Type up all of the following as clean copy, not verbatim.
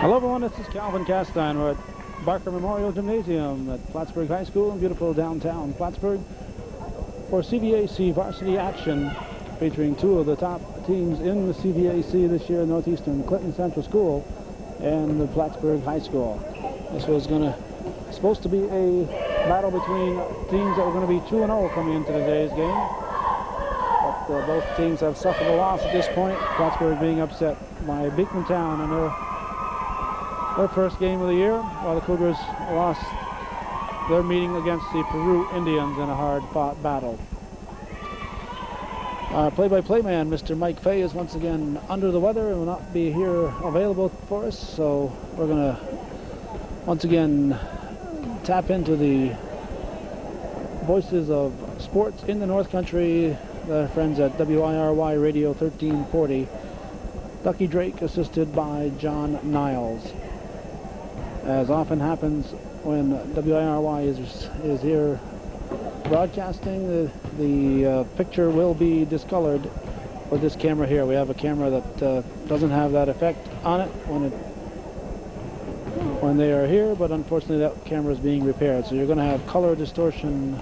Hello everyone, this is Calvin Castine. We're at Barker Memorial Gymnasium at Plattsburgh High School in beautiful downtown Plattsburgh for CVAC varsity action featuring two of the top teams in the CVAC this year, Northeastern Clinton Central School and the Plattsburgh High School. This was supposed to be a battle between teams that were going to be 2-0 coming into today's game. But both teams have suffered a loss at this point. Plattsburgh being upset by Beekmantown in their first game of the year, while the Cougars lost their meeting against the Peru Indians in a hard-fought battle. Our play-by-play man, Mr. Mike Fay, is once again under the weather and will not be here available for us, so we're going to once again tap into the voices of sports in the North Country, the friends at WIRY Radio 1340. Ducky Drake assisted by John Niles. As often happens when WIRY is here broadcasting, the picture will be discolored with this camera here. We have a camera that doesn't have that effect on it when they are here, but unfortunately that camera is being repaired. So you're going to have color distortion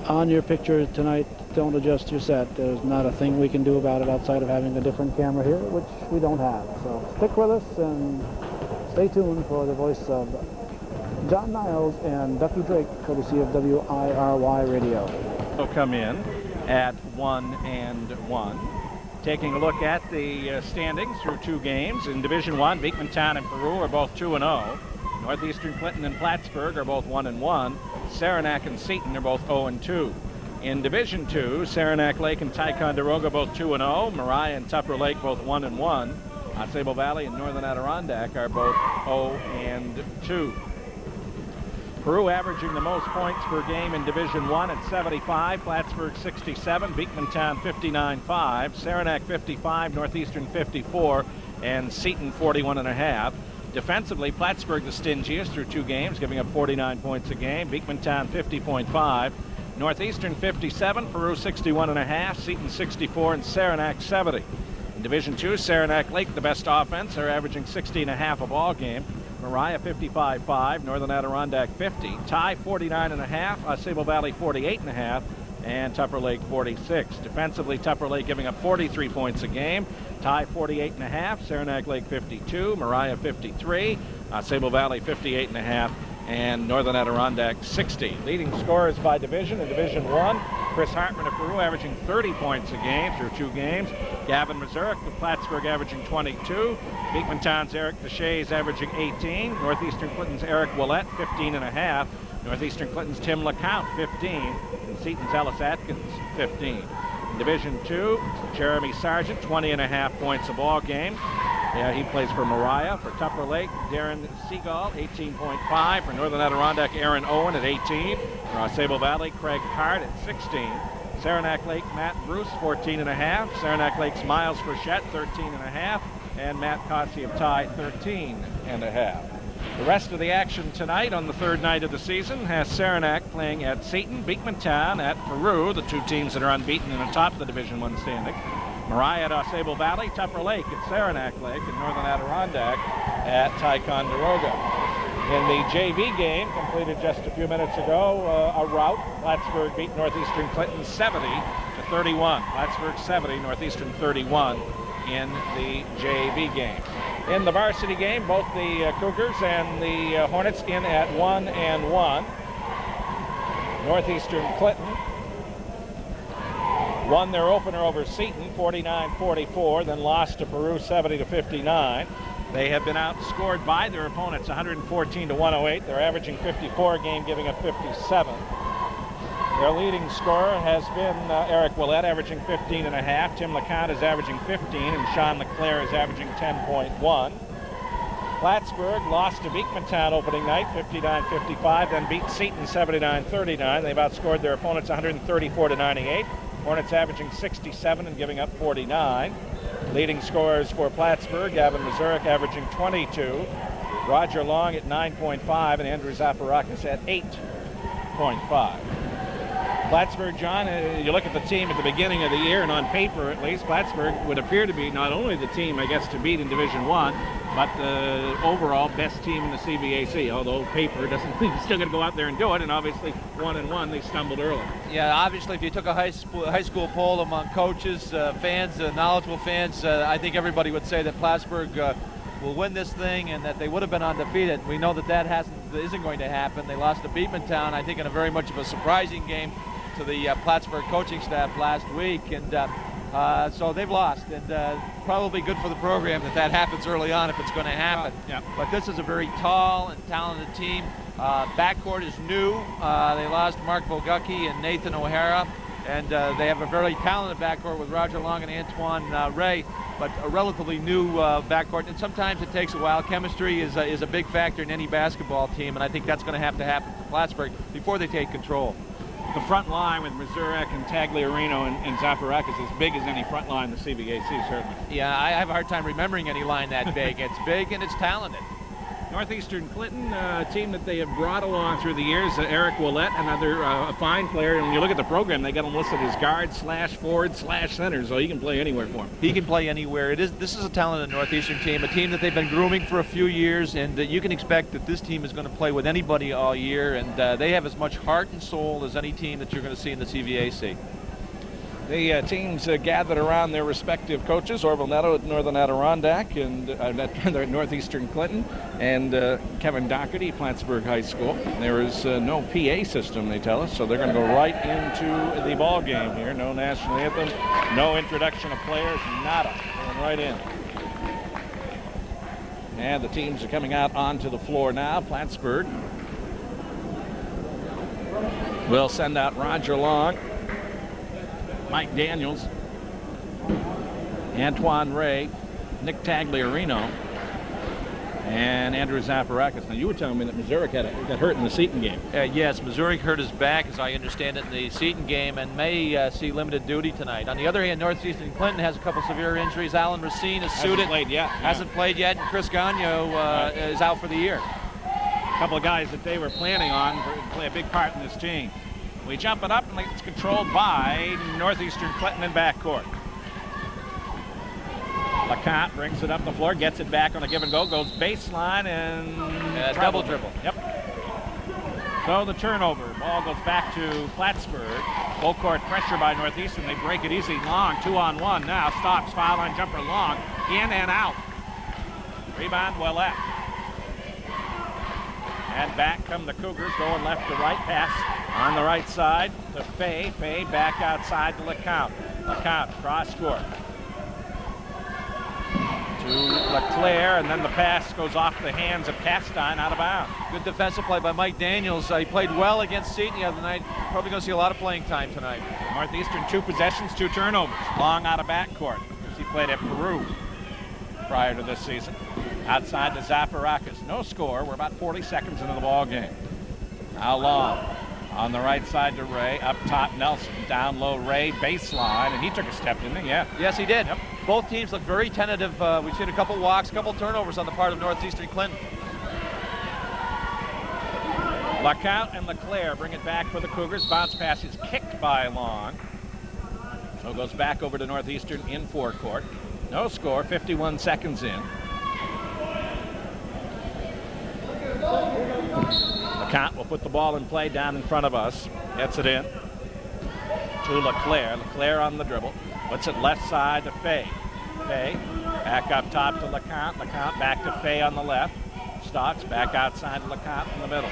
on your picture tonight. Don't adjust your set. There's not a thing we can do about it outside of having a different camera here, which we don't have. So stick with us and stay tuned for the voice of John Niles and Ducky Drake, courtesy of WIRY Radio. Will come in at 1-1. Taking a look at the standings through two games. In Division I, Beekmantown and Peru are both 2-0. Northeastern Clinton and Plattsburgh are both 1-1. Saranac and Seton are both 0-2. In Division II, Saranac Lake and Ticonderoga both 2-0. Mariah and Tupper Lake both 1-1. Sable Valley and Northern Adirondack are both 0-2. Peru averaging the most points per game in Division I at 75, Plattsburgh 67, Beekmantown 59.5, Saranac 55, Northeastern 54, and Seton 41.5. Defensively, Plattsburgh the stingiest through two games, giving up 49 points a game. Beekmantown 50.5, Northeastern 57, Peru 61.5, Seton 64, and Saranac 70. In Division II, Saranac Lake, the best offense, are averaging 60.5 a ball game. Mariah 55.5, Northern Adirondack 50, Ty 49.5, Sable Valley 48.5, and Tupper Lake 46. Defensively, Tupper Lake giving up 43 points a game. Ty 48.5, Saranac Lake 52, Mariah 53, Sable Valley 58.5, and Northern Adirondack 60. Leading scorers by division in Division I, Chris Hartman of Peru averaging 30 points a game through two games. Gavin Mazurek of Plattsburgh averaging 22. Beekmantown's Eric Deshays averaging 18. Northeastern Clinton's Eric Willett 15.5. Northeastern Clinton's Tim LeCount 15. And Seton's Ellis Atkins 15. In Division II, Jeremy Sargent 20.5 points a ball game. Yeah, he plays for Mariah. For Tupper Lake, Darren Seagal, 18.5. For Northern Adirondack, Aaron Owen at 18. For Sable Valley, Craig Hart at 16. Saranac Lake, Matt Bruce, 14.5. Saranac Lake's Miles Frechette, 13.5. And Matt Cossie of Ty, 13.5. The rest of the action tonight on the third night of the season has Saranac playing at Seton, Beekmantown at Peru, the two teams that are unbeaten and atop the Division I standing. Mariah at Sable Valley, Tupper Lake at Saranac Lake, and Northern Adirondack at Ticonderoga. In the JV game, completed just a few minutes ago, a rout. Plattsburgh beat Northeastern Clinton 70-31. Plattsburgh 70, Northeastern 31 in the JV game. In the varsity game, both the Cougars and the Hornets in at 1-1. Northeastern Clinton won their opener over Seton 49-44, then lost to Peru 70-59. They have been outscored by their opponents 114-108. They're averaging 54 a game, giving up 57. Their leading scorer has been Eric Willett, averaging 15.5. Tim LeCount is averaging 15, and Sean LeClaire is averaging 10.1. Plattsburgh lost to Beekmantown opening night, 59-55, then beat Seton 79-39. They've outscored their opponents 134-98. Hornets averaging 67 and giving up 49. Leading scorers for Plattsburgh, Gavin Mazurek averaging 22. Roger Long at 9.5 and Andrew Zaparakis at 8.5. Plattsburgh, John, you look at the team at the beginning of the year, and on paper at least, Plattsburgh would appear to be not only the team, I guess, to beat in Division I, but the overall best team in the CVAC, although paper doesn't mean you're still going to go out there and do it, and obviously 1-1, they stumbled early. Yeah, obviously if you took a high school poll among coaches, fans, knowledgeable fans, I think everybody would say that Plattsburgh will win this thing and that they would have been undefeated. We know that isn't going to happen. They lost to Beekmantown, I think, in a very much of a surprising game to the Plattsburgh coaching staff last week, and so they've lost, and probably good for the program that happens early on if it's going to happen. Yeah. But this is a very tall and talented team. Backcourt is new. They lost Mark Bogucki and Nathan O'Hara, and they have a very talented backcourt with Roger Long and Antoine Ray, but a relatively new backcourt, and sometimes it takes a while. Chemistry is a big factor in any basketball team, and I think that's going to happen for Plattsburgh before they take control. The front line with Mazurek and Tagliarino and Zaparakis is as big as any front line in the CVAC, certainly. Yeah, I have a hard time remembering any line that big. It's big and it's talented. Northeastern Clinton, a team that they have brought along through the years. Eric Willett, another a fine player. And when you look at the program, they got him listed as guard / forward / center, so he can play anywhere for him. He can play anywhere. This is a talented Northeastern team, a team that they've been grooming for a few years, and you can expect that this team is going to play with anybody all year, and they have as much heart and soul as any team that you're going to see in the CVAC. The teams gathered around their respective coaches, Orville Netto at Northern Adirondack and at Northeastern Clinton, and Kevin Doherty, Plattsburgh High School. There is no PA system, they tell us, so they're going to go right into the ball game here. No national anthem, no introduction of players, nada. Going right in. And the teams are coming out onto the floor now. Plattsburgh will send out Roger Long, Mike Daniels, Antoine Ray, Nick Tagliarino, and Andrew Zaparakis. Now, you were telling me that Mazurek got hurt in the Seton game. Yes, Mazurek hurt his back, as I understand it, in the Seton game, and may see limited duty tonight. On the other hand, Northeastern Clinton has a couple severe injuries. Alan Racine is suited. Hasn't played yet, and Chris Gagno is out for the year. A couple of guys that they were planning on to play a big part in this team. We jump it up, and it's controlled by Northeastern Clinton in backcourt. LeConte brings it up the floor, gets it back on a give and go, goes baseline and double dribble. Yep. So the turnover. Ball goes back to Plattsburgh. Full court pressure by Northeastern. They break it easy. Long, 2-on-1 now. Stops, foul line jumper Long. In and out. Rebound Willett. And back come the Cougars, going left to right. Pass on the right side to Fay. Fay back outside to LeConte. LeConte cross court to LeClaire, and then the pass goes off the hands of Castine, out of bounds. Good defensive play by Mike Daniels. He played well against Seton the other night. Probably going to see a lot of playing time tonight. Northeastern 2 possessions, 2 turnovers. Long out of backcourt, as he played at Peru prior to this season. Outside to Zaparakis. No score. We're about 40 seconds into the ball game. Now Long on the right side to Ray. Up top Nelson. Down low Ray. Baseline. And he took a step, didn't he? Yeah. Yes, he did. Yep. Both teams look very tentative. We've seen a couple walks, a couple turnovers on the part of Northeastern Clinton. LeConte and LeClaire bring it back for the Cougars. Bounce pass is kicked by Long. So it goes back over to Northeastern in forecourt. No score. 51 seconds in. LeConte will put the ball in play down in front of us. Gets it in to LeClaire. LeClaire on the dribble. Puts it left side to Fay. Fay back up top to LeConte. LeConte back to Fay on the left. Stotts back outside to LeConte in the middle.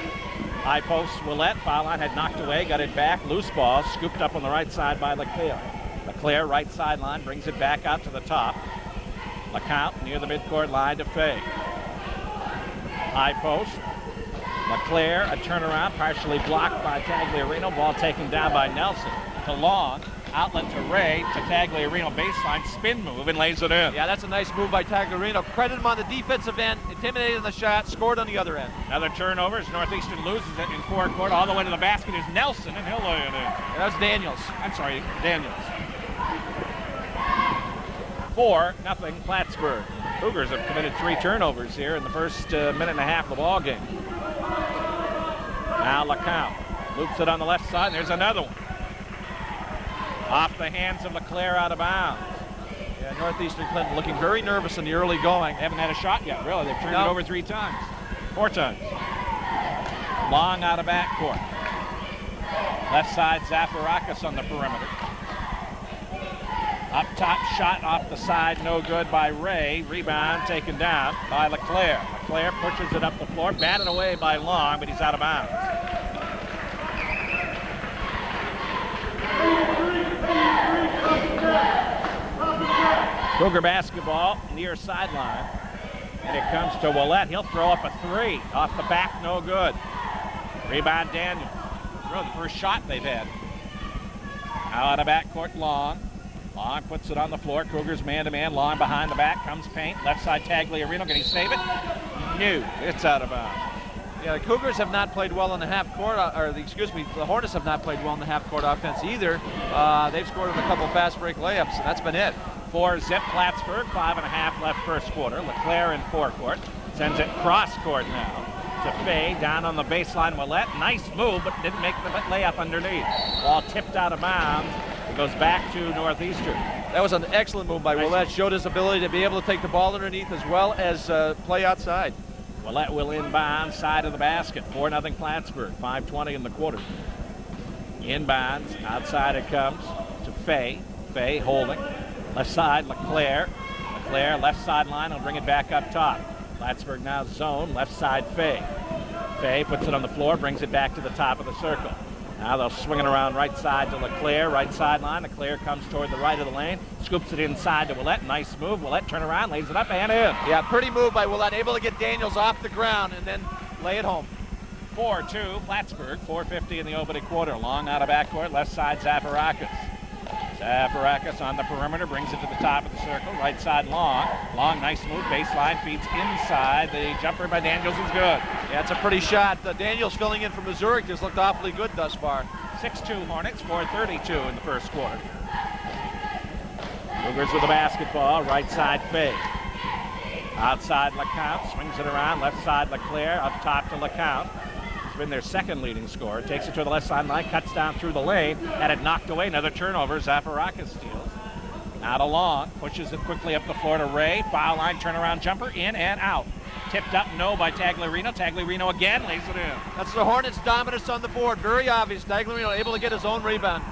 High post Willett. Foul line had knocked away. Got it back. Loose ball. Scooped up on the right side by LeClaire. LeClaire right sideline. Brings it back out to the top. LeConte near the midcourt line to Fay. High post. LeClaire, a turnaround, partially blocked by Tagliarino. Ball taken down by Nelson to Long. Outlet to Ray, to Tagliarino, baseline, spin move, and lays it in. Yeah, that's a nice move by Tagliarino. Credit him on the defensive end, intimidated the shot, scored on the other end. Another turnover as Northeastern loses it in forecourt. All the way to the basket is Nelson, and he'll lay it in. Yeah, that was Daniels. I'm sorry, Daniels. 4-0 Plattsburgh. Cougars have committed 3 turnovers here in the first minute and a half of the ball game. Now LeConte loops it on the left side, and there's another one. Off the hands of LeClaire, out of bounds. Yeah, Northeastern Clinton looking very nervous in the early going. They haven't had a shot yet, really. They've turned it over 3 times. 4 times. Long out of backcourt. Left side, Zafirakis on the perimeter. Up top shot off the side, no good by Ray. Rebound taken down by LeClaire. LeClaire pushes it up the floor, batted away by Long, but he's out of bounds. Cougar basketball near sideline. And it comes to Willett. He'll throw up a 3. Off the back, no good. Rebound Daniels. Really the first shot they've had. Now out of backcourt, Long. Long puts it on the floor. Cougars man-to-man. Long behind the back. Comes paint. Left side, Tagliarino. Can he save it? No. It's out of bounds. Yeah, the Cougars have not played well in the half court, the Hornets have not played well in the half court offense either. They've scored with a couple fast break layups, and that's been it. 4-zip Plattsburgh, 5.5 left first quarter. LeClaire in forecourt. Sends it cross court now to Fay, down on the baseline. Willett, nice move, but didn't make the layup underneath. Ball tipped out of bounds. It goes back to Northeastern. That was an excellent move by Willett. Showed his ability to be able to take the ball underneath as well as play outside. Willett will inbound side of the basket. 4-0 Plattsburgh. 5:20 in the quarter. Inbounds, outside it comes to Fay. Fay holding. Left side, LeClaire. LeClaire, left sideline, will bring it back up top. Plattsburgh now zone, left side Fay. Fay puts it on the floor, brings it back to the top of the circle. Now they'll swing it around right side to LeClaire, right sideline. LeClaire comes toward the right of the lane, scoops it inside to Willett. Nice move. Willett turn around, lays it up and in. Yeah, pretty move by Willett, able to get Daniels off the ground and then lay it home. 4-2 Plattsburgh, 4:50 in the opening quarter. Long out of backcourt, left side Zafirakis. Zafirakis on the perimeter, brings it to the top of the circle. Right side Long. Long, nice move, baseline, feeds inside. The jumper by Daniels is good. Yeah, it's a pretty shot. Daniels filling in for Missouri has looked awfully good thus far. 6-2 Hornets, 4:32 in the first quarter. Cougars with the basketball, right side Fay. Outside LeCount, swings it around, left side LeClaire, up top to LeCount. Been their second leading scorer. Takes it to the left sideline, cuts down through the lane, had it knocked away. Another turnover. Zafirakis steals. Now to Long, pushes it quickly up the floor to Ray. Foul line, turnaround jumper, in and out. Tipped up, no, by Tagliarino. Tagliarino again lays it in. That's the Hornets' dominance on the board. Very obvious. Tagliarino able to get his own rebound.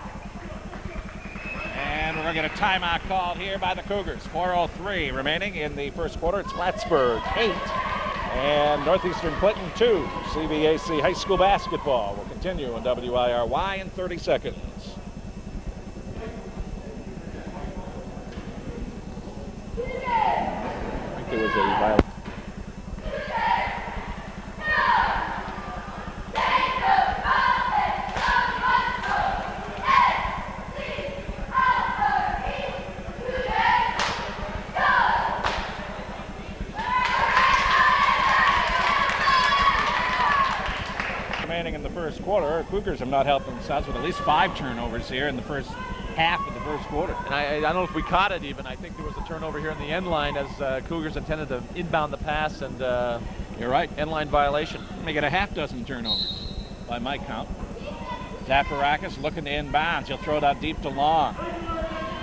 And we're going to get a timeout called here by the Cougars. 4:03 remaining in the first quarter. It's Plattsburgh 8. And Northeastern Clinton 2. CVAC High School basketball will continue on WIRY in 30 seconds. I think there was a violation. In the first quarter, Cougars have not helped themselves with at least 5 turnovers here in the first half of the first quarter. And I don't know if we caught it even. I think there was a turnover here in the end line as Cougars intended to inbound the pass, and you're right, end line violation. They get a half dozen turnovers by my count. Zafirakis looking to inbounds. He'll throw it out deep to Long.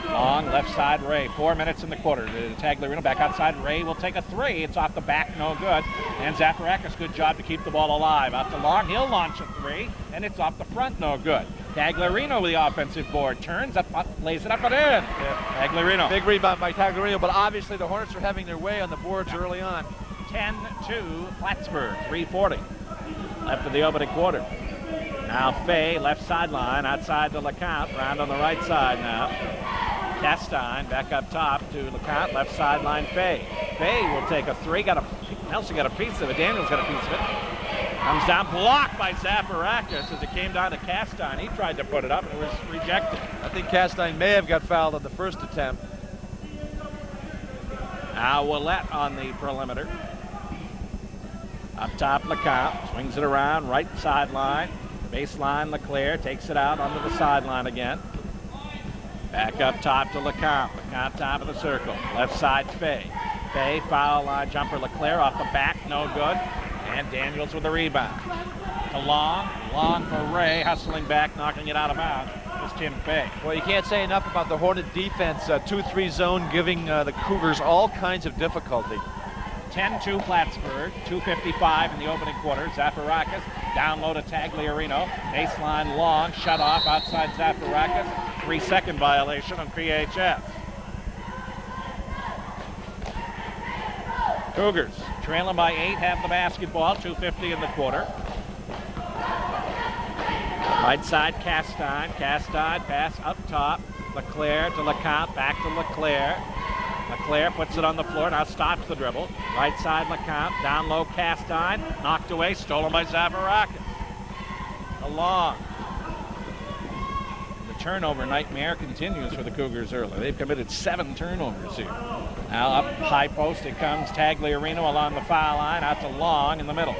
Long, left side Ray. 4 minutes in the quarter. Tagliarino back outside. Ray will take a 3. It's off the back, no good. And Zafirakis, good job to keep the ball alive. Out to Long, he'll launch a 3, and it's off the front, no good. Tagliarino with the offensive board. Turns up, lays it up and in. Yeah. Tagliarino. Big rebound by Tagliarino, but obviously the Hornets are having their way on the boards early on. 10-2 Plattsburgh, 3:40 left of the opening quarter. Now Fay, left sideline, outside to LeCount. Round on the right side now. Castine back up top to LeCount, left sideline Fay. Fay will take a 3. Nelson got a piece of it. Daniels got a piece of it. Comes down, blocked by Zafirakis as it came down to Castine. He tried to put it up and it was rejected. I think Castine may have got fouled on the first attempt. Now Willett on the perimeter. Up top LeCount, swings it around, right sideline. Baseline LeClaire, takes it out onto the sideline again. Back up top to LeCount. LeCount top of the circle. Left side Fay. Fay, foul line jumper. LeClaire off the back, no good. And Daniels with the rebound. To Long. Long for Ray, hustling back, knocking it out of bounds. is Tim Fay. Well, you can't say enough about the Hornet defense. 2-3 zone giving the Cougars all kinds of difficulty. 10-2 Plattsburgh, 2:55 in the opening quarter. Zafirakis down low to Tagliarino. Baseline long, shut off outside Zafirakis. 3-second violation on PHS. Cougars trailing by 8, have the basketball, 2:50 in the quarter. Right side, Castine. Castine pass up top. Leclerc to LeCount, back to Leclerc. Leclerc puts it on the floor, now stops the dribble. Right side, LeCount, down low, Castine. Knocked away, stolen by Zafirakis. Along. The turnover nightmare continues for the Cougars early. They've committed 7 turnovers here. Now up high post, it comes Tagliarino along the foul line, out to Long in the middle.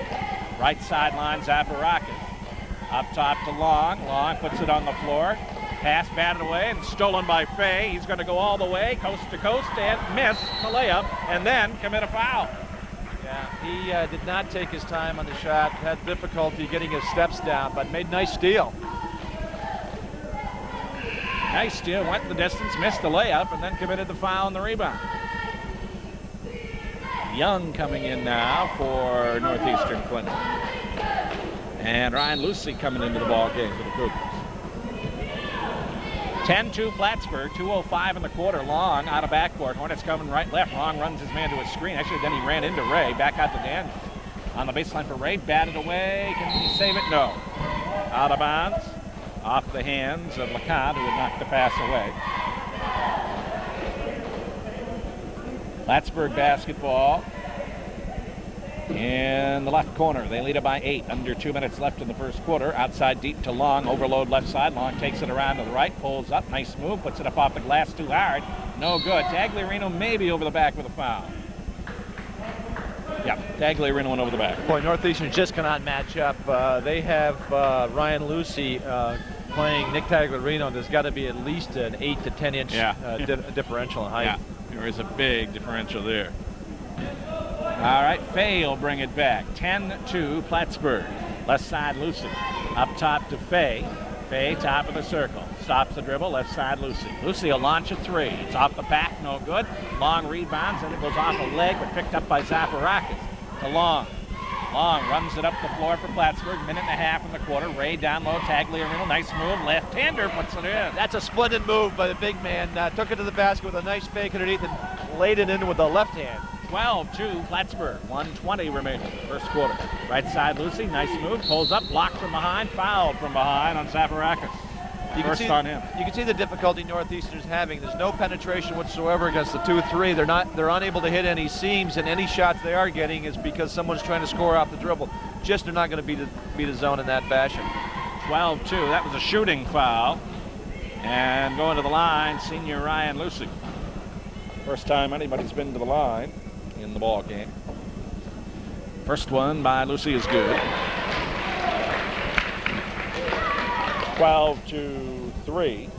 Right sideline, Zafirakis. Up top to Long. Long puts it on the floor. Pass batted away and stolen by Fay. He's going to go all the way, coast to coast, and miss the layup, and then commit a foul. Yeah, he did not take his time on the shot, had difficulty getting his steps down, but made nice steal. Nice steal, went the distance, missed the layup, and then committed the foul on the rebound. Young coming in now for Northeastern Clinton. And Ryan Lucy coming into the ball game for the Cougars. 10-2 Plattsburgh, 2:05 in the quarter. Long out of backcourt. Hornets coming right, left. Long runs his man to a screen. Actually, then he ran into Ray. Back out to Daniels. On the baseline for Ray. Batted away. Can he save it? No. Out of bounds. Off the hands of LeCount, who had knocked the pass away. Plattsburgh basketball in the left corner. They lead it by 8. Under 2 minutes left in the first quarter. Outside deep to Long. Overload left side. Long takes it around to the right. Pulls up. Nice move. Puts it up off the glass too hard. No good. Tagliarino maybe over the back with a foul. Yeah, Tagliarino went over the back. Boy, Northeastern just cannot match up. They have Ryan Lucy playing Nick Tagliarino. There's got to be at least an 8 to 10 inch differential in height. Yeah, there is a big differential there. All right, Fay will bring it back. 10-2 Plattsburgh. Left side, Lucy. Up top to Fay. Fay, top of the circle. Stops the dribble, left side, Lucy. Lucy will launch a 3. It's off the back, no good. Long rebounds, and it goes off a leg, but picked up by Zafirakis. To Long. Long runs it up the floor for Plattsburgh. 1.5 minutes in the quarter. Ray down low, Tagliarino. Nice move. Left-hander puts it in. That's a splendid move by the big man. Took it to the basket with a nice fake underneath and laid it in with the left hand. 12-2 Plattsburgh. 1:20 remaining. First quarter. Right side, Lucy. Nice move. Pulls up. Blocked from behind. Fouled from behind on Zafirakis. First on him. You can see the difficulty Northeastern's having. There's no penetration whatsoever against the 2-3. They're unable to hit any seams, and any shots they are getting is because someone's trying to score off the dribble. Just they're not going to beat a zone in that fashion. 12-2. That was a shooting foul. And going to the line, senior Ryan Lucy. First time anybody's been to the line in the ball game. First one by Lucy is good. 12-3.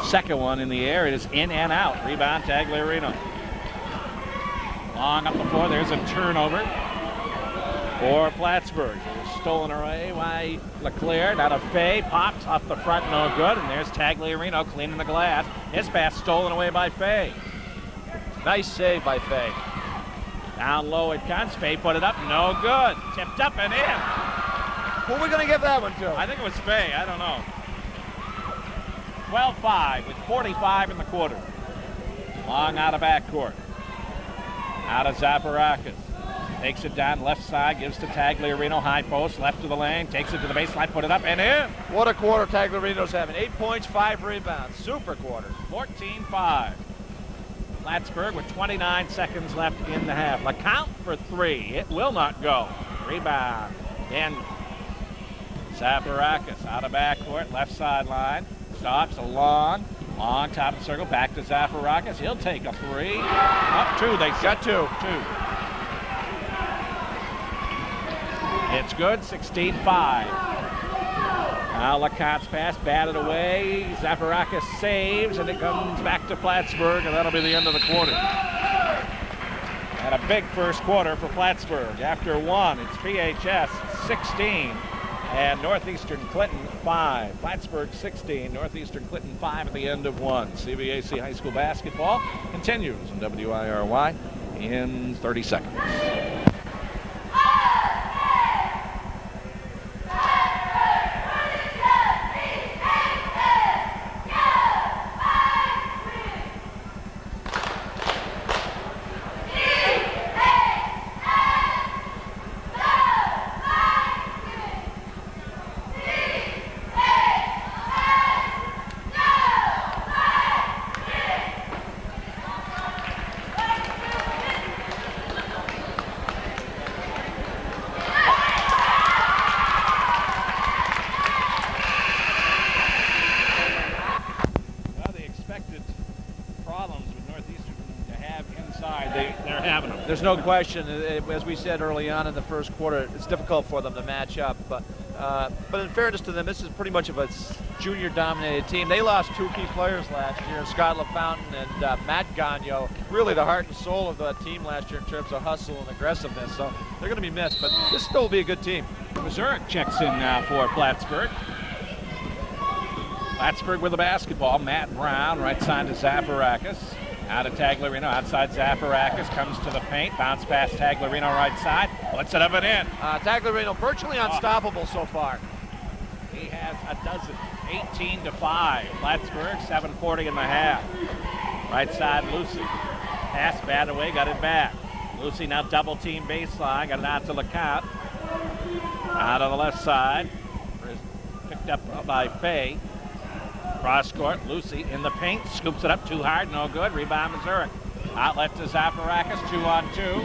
Second one in the air. It is in and out. Rebound, Tagliarino. Long up the floor. There's a turnover for Plattsburgh. It was stolen away by Leclerc. Now to Fay. Pops off the front. No good. And there's Tagliarino cleaning the glass. His pass stolen away by Fay. Nice save by Fay. Down low it comes. Fay put it up. No good. Tipped up and in. Who are we going to give that one to? I think it was Fay. I don't know. 12-5 with 45 in the quarter. Long out of backcourt. Out of Zafirakis. Takes it down left side. Gives to Tagliarino. High post. Left to the lane. Takes it to the baseline. Put it up and in. What a quarter Tagliarino's having. 8 points, 5 rebounds. Super quarter. 14-5. Plattsburgh with 29 seconds left in the half. LeCount for 3. It will not go. Rebound. Daniels. Zafirakis out of backcourt. Left sideline. Stops a long top of the circle. Back to Zafirakis. He'll take a 3. Up 2. They got 2. It's good. 16-5. Now LeCount's pass batted away. Zafirakis saves, and it comes back to Plattsburgh, and that'll be the end of the quarter. And a big first quarter for Plattsburgh. After 1, it's PHS 16 and Northeastern Clinton 5. Plattsburgh 16, Northeastern Clinton 5 at the end of 1. CVAC High School basketball continues on WIRY in 30 seconds. There's no question, as we said early on in the first quarter, it's difficult for them to match up. But in fairness to them, this is pretty much of a junior-dominated team. They lost 2 key players last year, Scott LaFountain and Matt Gagno, really the heart and soul of the team last year in terms of hustle and aggressiveness. So they're going to be missed, but this still will be a good team. Missouri checks in now for Plattsburgh. Plattsburgh with the basketball. Matt Brown, right side to Zafarakis. Out of Tagliarino, outside Zafarakis, comes to the paint, bounce past Tagliarino right side, puts it up and in. Tagliarino virtually unstoppable so far. He has a dozen, 18-5. Plattsburgh, 7:40 in the half. Right side, Lucy. Pass, bat away, got it back. Lucy now double team baseline, got it out to LeCount. Out on the left side, picked up by Fay. Cross court, Lucy in the paint, scoops it up too hard, no good. Rebound Missouri. Outlet to Zafarakis, 2-on-2.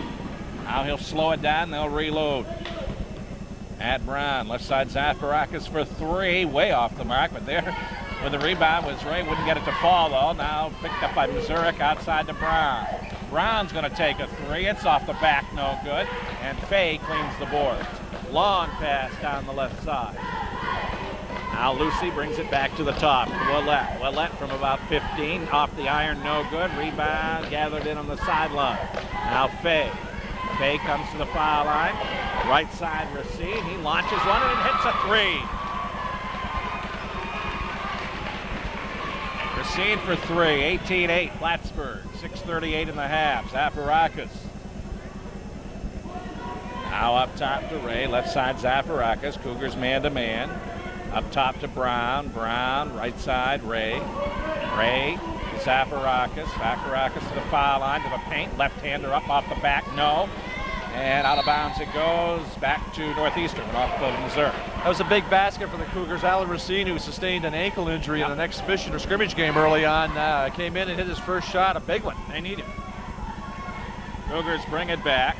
Now he'll slow it down, they'll reload. Matt Brown, left side Zafarakis for 3, way off the mark, but there with the rebound was Ray, wouldn't get it to fall though. Now picked up by Missouri outside to Brown. Brown's gonna take a 3, it's off the back, no good. And Fay cleans the board. Long pass down the left side. Now Lucy brings it back to the top. Willett from about 15, off the iron, no good. Rebound gathered in on the sideline. Now Fay. Fay comes to the foul line. Right side Racine. He launches one and hits a 3. Racine for 3. 18-8 Plattsburgh. 6:38 in the half. Zafarakis. Now up top to Ray. Left side Zafarakis. Cougars man to man. Up top to Brown. Brown, right side, Ray. Ray to Zafarakis. Zafarakis to the foul line, to the paint. Left-hander up off the back, no. And out of bounds it goes, back to Northeastern, off of Missouri. That was a big basket for the Cougars. Alan Racine, who sustained an ankle injury in an exhibition or scrimmage game early on, came in and hit his first shot, a big one. They need him. Cougars bring it back.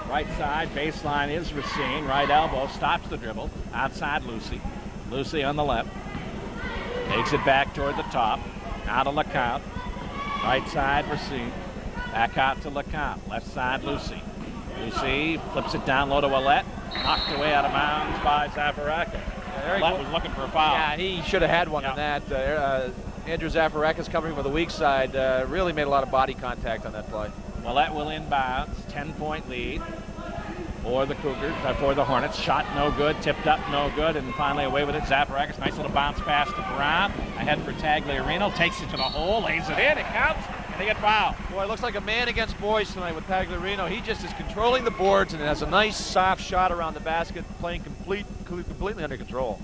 Right side, baseline is Racine. Right elbow, stops the dribble. Outside Lucy. Lucy on the left. Takes it back toward the top. Now to LeCount. Right side, Racine. Back out to LeCount. Left side, Lucy. Lucy flips it down low to Willett. Knocked away out of bounds by Zafarakis. Willett was looking for a foul. Yeah, he should have had one on that. Andrew Zafarakis covering with the weak side really made a lot of body contact on that play. Willett will inbounds. 10-point lead for the Cougars, for the Hornets. Shot no good, tipped up no good, and finally away with it. Zafarakis, nice little bounce pass to Brown. Ahead for Tagliarino, takes it to the hole, lays it in, it counts, and they get fouled. Boy, it looks like a man against boys tonight with Tagliarino. He just is controlling the boards and has a nice soft shot around the basket, playing completely under control.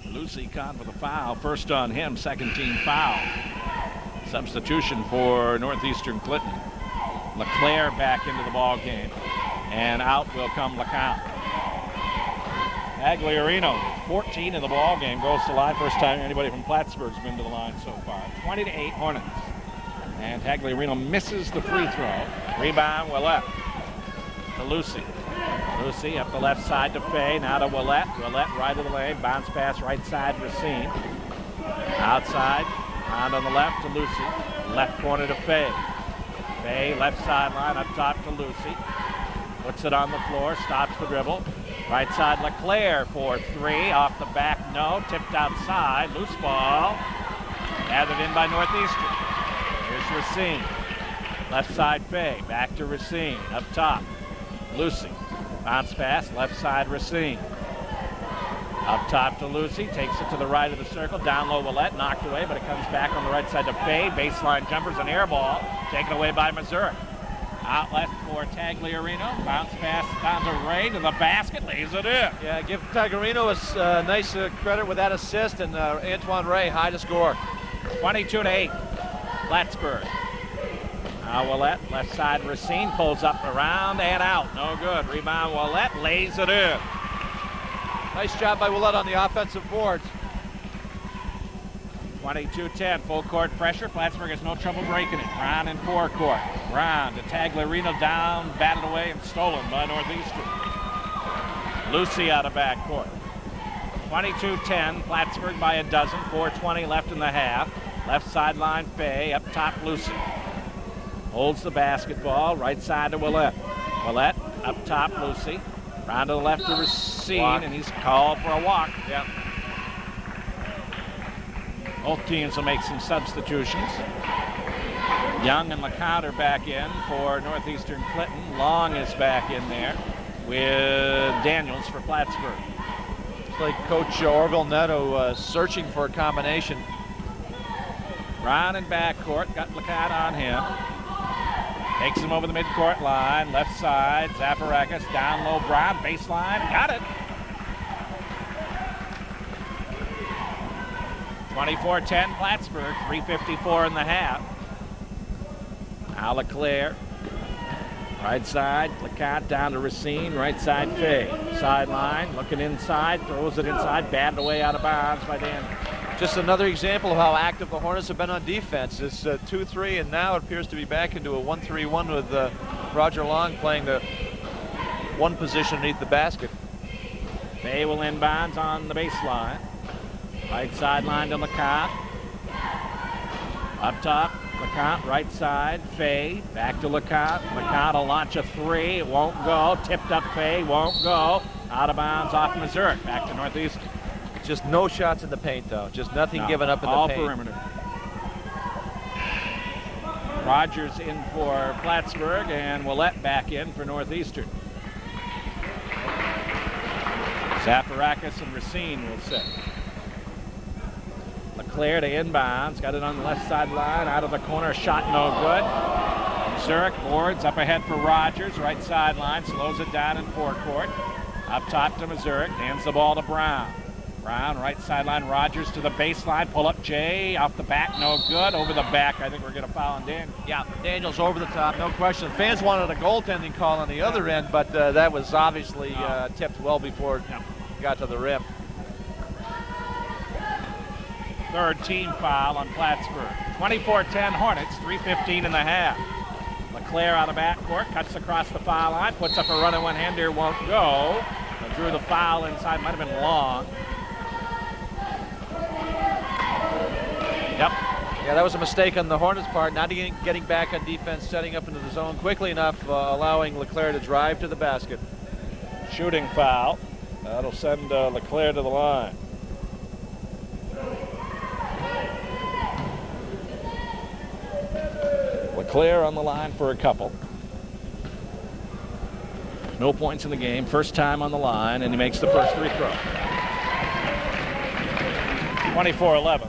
Lucy caught with a foul, first on him, second team foul. Substitution for Northeastern Clinton. LeClaire back into the ball game. And out will come LeCount. Tagliarino, 14 in the ball game, goes to the line. First time anybody from Plattsburgh's been to the line so far. 20-8 Hornets. And Tagliarino misses the free throw. Rebound, Willett to Lucy. Lucy up the left side to Fay. Now to Willett. Willett right of the lane. Bounce pass right side, Racine. Outside, round on the left to Lucy. Left corner to Fay. Fay, left sideline, up top to Lucy. Puts it on the floor, stops the dribble. Right side, LeClaire for 3. Off the back, no. Tipped outside, loose ball. Gathered in by Northeastern. Here's Racine. Left side, Fay. Back to Racine. Up top, Lucy. Bounce pass, left side Racine. Up top to Lucy, takes it to the right of the circle, down low Willett, knocked away, but it comes back on the right side to Fay. Baseline jumpers, an air ball, taken away by Missouri. Out left for Tagliarino, bounce pass down to Ray to the basket, lays it in. Yeah, give Tagliarino a nice credit with that assist, and Antoine Ray high to score. 22-8, Plattsburgh. Now Willett, left side Racine, pulls up around and out, no good. Rebound Willett, lays it in. Nice job by Willett on the offensive boards. 22-10, full court pressure. Plattsburgh has no trouble breaking it. Brown in forecourt. Brown to Tagliarino, down, batted away, and stolen by Northeastern. Lucy out of backcourt. 22-10, Plattsburgh by a dozen. 4:20 left in the half. Left sideline, Fay. Up top, Lucy. Holds the basketball. Right side to Willett. Willett up top, Lucy. Round to the left to Racine, Walk. and he's called for a walk. Yeah. Both teams will make some substitutions. Young and LeCount are back in for Northeastern Clinton. Long is back in there with Daniels for Plattsburgh. It's like Coach Orville Neto searching for a combination. Brown in backcourt, got LeCount on him. Takes him over the midcourt line, left side, Zaparakis, down low, Brown, baseline, got it. 24-10 Plattsburgh, 3:54 in the half. Now LeClaire, right side, LeCount down to Racine, right side Fay. Sideline, looking inside, throws it inside, batted away out of bounds by Dan. Just another example of how active the Hornets have been on defense. It's 2-3, and now it appears to be back into a 1-3-1 with Roger Long playing the one position underneath the basket. Fay will inbounds on the baseline. Right sideline to LeCount. Up top, LeCount, right side, Fay, back to LeCount. LeCount will launch a three, it won't go. Tipped up Fay, won't go. Out of bounds off Missouri, back to Northeastern. Just no shots in the paint, though. Just nothing given up in all the paint. Perimeter. Rogers in for Plattsburgh and Willett back in for Northeastern. Zaparakis and Racine will sit. LeClaire to inbounds, got it on the left sideline, out of the corner, shot no good. Zurich boards up ahead for Rogers, right sideline, slows it down in forecourt. Up top to Missouri, hands the ball to Brown. Brown, right sideline, Rogers to the baseline, pull up Jay, off the back, no good. Over the back, I think we're going to foul on Daniels. Yeah, Daniels over the top, no question. Fans wanted a goaltending call on the other end, but that was obviously tipped well before it got to the rim. Third team foul on Plattsburgh. 24-10 Hornets, 3:15 in the half. LeClaire out of backcourt, cuts across the foul line, puts up a running one-hander, won't go. Drew the foul inside, might have been Long. Yep. Yeah, that was a mistake on the Hornets' part, not getting back on defense, setting up into the zone quickly enough, allowing LeClaire to drive to the basket. Shooting foul. That'll send LeClaire to the line. LeClaire on the line for a couple. No points in the game, first time on the line, and he makes the first free throw. 24-11.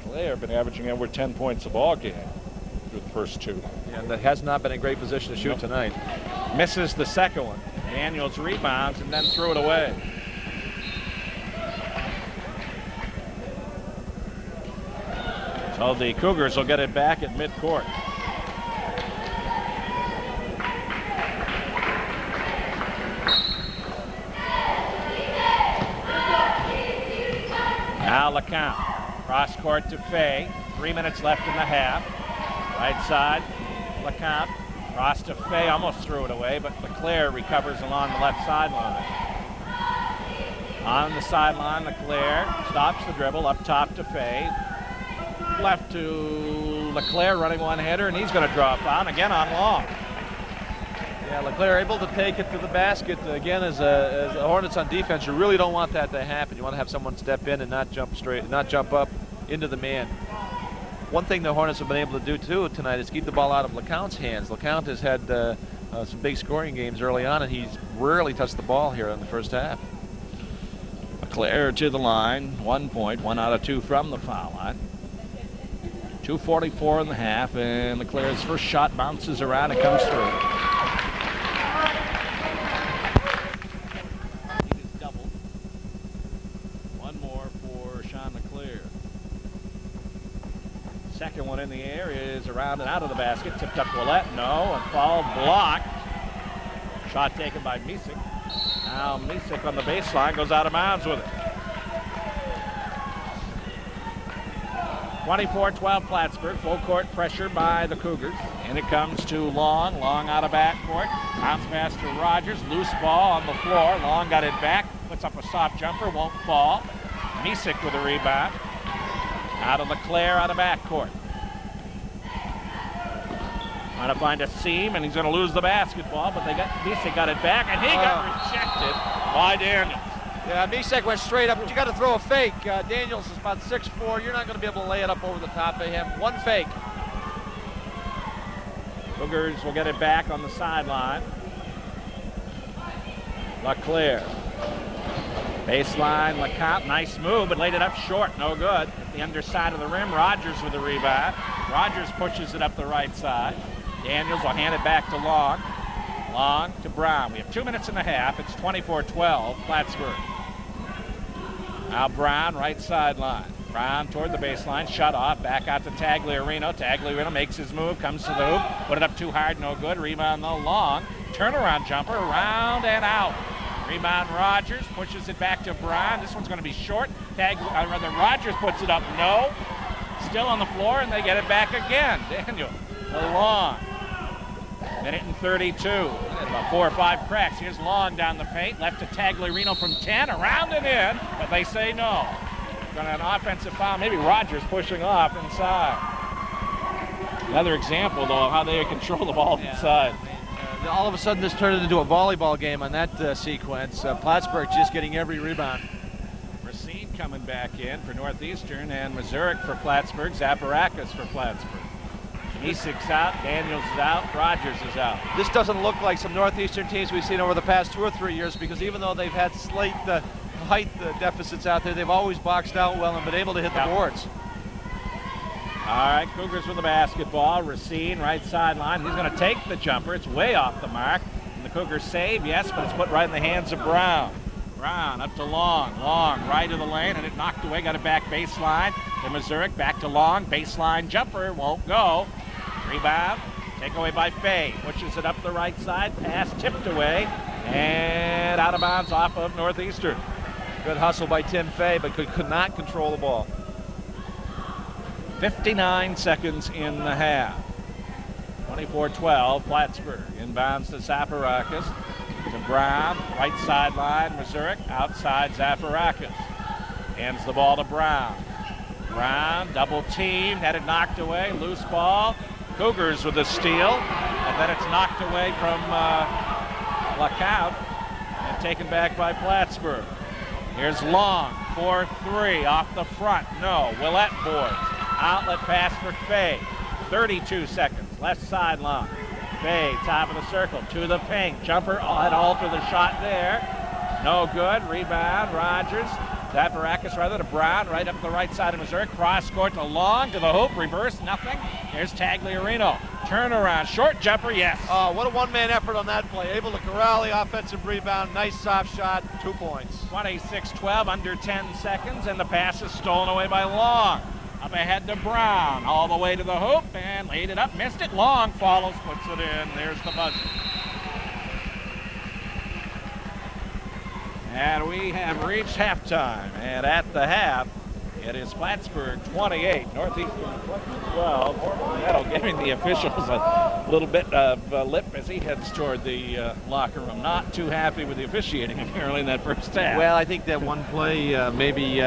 LeClaire been averaging over 10 points a ball game through the first two. And that has not been in great position to shoot tonight. Misses the second one. Daniels rebounds and then threw it away. So the Cougars will get it back at midcourt. Now LeCount. Cross court to Fay. 3 minutes left in the half. Right side, LeCount. Cross to Fay, almost threw it away, but LeClaire recovers along the left sideline. On the sideline, LeClaire stops the dribble, up top to Fay. Left to LeClaire running one-hander, and he's going to draw a foul, and again on Long. Yeah, LeClaire able to take it to the basket. Again, as a Hornets on defense, you really don't want that to happen. You want to have someone step in and not jump up into the man. One thing the Hornets have been able to do too tonight is keep the ball out of LeCount's hands. LeCount has had some big scoring games early on, and he's rarely touched the ball here in the first half. LeClaire to the line, 1 point, 1 out of 2 from the foul line. 2:44 in the half, and LeClaire's first shot bounces around and comes through. He is doubled. One more for Sean LeClaire. Second one in the air is around and out of the basket. Tipped up Willett, no, and fouled, blocked. Shot taken by Misek. Now Misek on the baseline goes out of bounds with it. 24-12 Plattsburgh. Full court pressure by the Cougars. And it comes to Long. Long out of backcourt. Bounce pass to Rogers. Loose ball on the floor. Long got it back. Puts up a soft jumper. Won't fall. Misek with a rebound. Out of LeClaire out of backcourt. Trying to find a seam, and he's going to lose the basketball, but Misek got it back, and he got rejected by Daniels. Yeah, Misek went straight up, but you got to throw a fake. Daniels is about 6'4". You're not going to be able to lay it up over the top of him. One fake. Cougars will get it back on the sideline. LeClaire. Baseline, LeCount, nice move, but laid it up short, no good. At the underside of the rim, Rogers with the rebound. Rogers pushes it up the right side. Daniels will hand it back to Long. Long to Brown. We have 2 minutes and a half. It's 24-12, Plattsburgh. Now Brown, right sideline. Brown toward the baseline, shut off, back out to Tagliarino. Tagliarino makes his move, comes to the hoop, put it up too hard, no good. Rebound though, Long. Turnaround jumper, around and out. Rebound Rogers, pushes it back to Brown. This one's going to be short. Rogers puts it up, no. Still on the floor, and they get it back again. Daniel, Long. Minute and 32. About 4 or 5 cracks. Here's Long down the paint. Left to Tagliarino from 10. Around and in, but they say no. Going to an offensive foul. Maybe Rogers pushing off inside. Another example, though, of how they control the ball inside. All of a sudden, this turned into a volleyball game on that sequence. Plattsburgh just getting every rebound. Racine coming back in for Northeastern, and Mazurek for Plattsburgh. Zaparakis for Plattsburgh. Misek's out, Daniels is out, Rogers is out. This doesn't look like some Northeastern teams we've seen over the past 2 or 3 years, because even though they've had slight height deficits out there, they've always boxed out well and been able to hit the boards. All right, Cougars with the basketball. Racine, right sideline. He's going to take the jumper. It's way off the mark. And the Cougars save, yes, but it's put right in the hands of Brown. Brown up to Long. Long right of the lane, and it knocked away. Got it back baseline. To Mazurek, back to Long. Baseline jumper, won't go. Rebound, take away by Fay. Pushes it up the right side. Pass tipped away, and out of bounds off of Northeastern. Good hustle by Tim Fay, but could not control the ball. 59 seconds in the half. 24-12, Plattsburgh. Inbounds to Zaparakis. To Brown, right sideline, Mazurek. Outside, Zaparakis. Hands the ball to Brown. Brown, double teamed, had it knocked away. Loose ball. Cougars with a steal. And then it's knocked away from LeCount and taken back by Plattsburgh. Here's Long, 4-3 off the front. No, Willett boards. Outlet pass for Fay. 32 seconds, left sideline. Fay, top of the circle, to the paint. Jumper, had to alter the shot there. No good, rebound, Rogers. Zaparakis rather to Brown, right up the right side of Missouri. Cross court to Long, to the hoop, reverse, nothing. Here's Tagliarino. Turnaround, short jumper, yes. Oh, what a one-man effort on that play. Able to corral the offensive rebound. Nice soft shot, 2 points. 26-12, under 10 seconds, and the pass is stolen away by Long. Up ahead to Brown, all the way to the hoop, and laid it up, missed it. Long follows, puts it in. There's the buzzer. And we have reached halftime, and at the half, it is Plattsburgh 28, Northeastern 12. That'll giving the officials a little bit of lip as he heads toward the locker room. Not too happy with the officiating apparently in that first half. Well, I think that one play maybe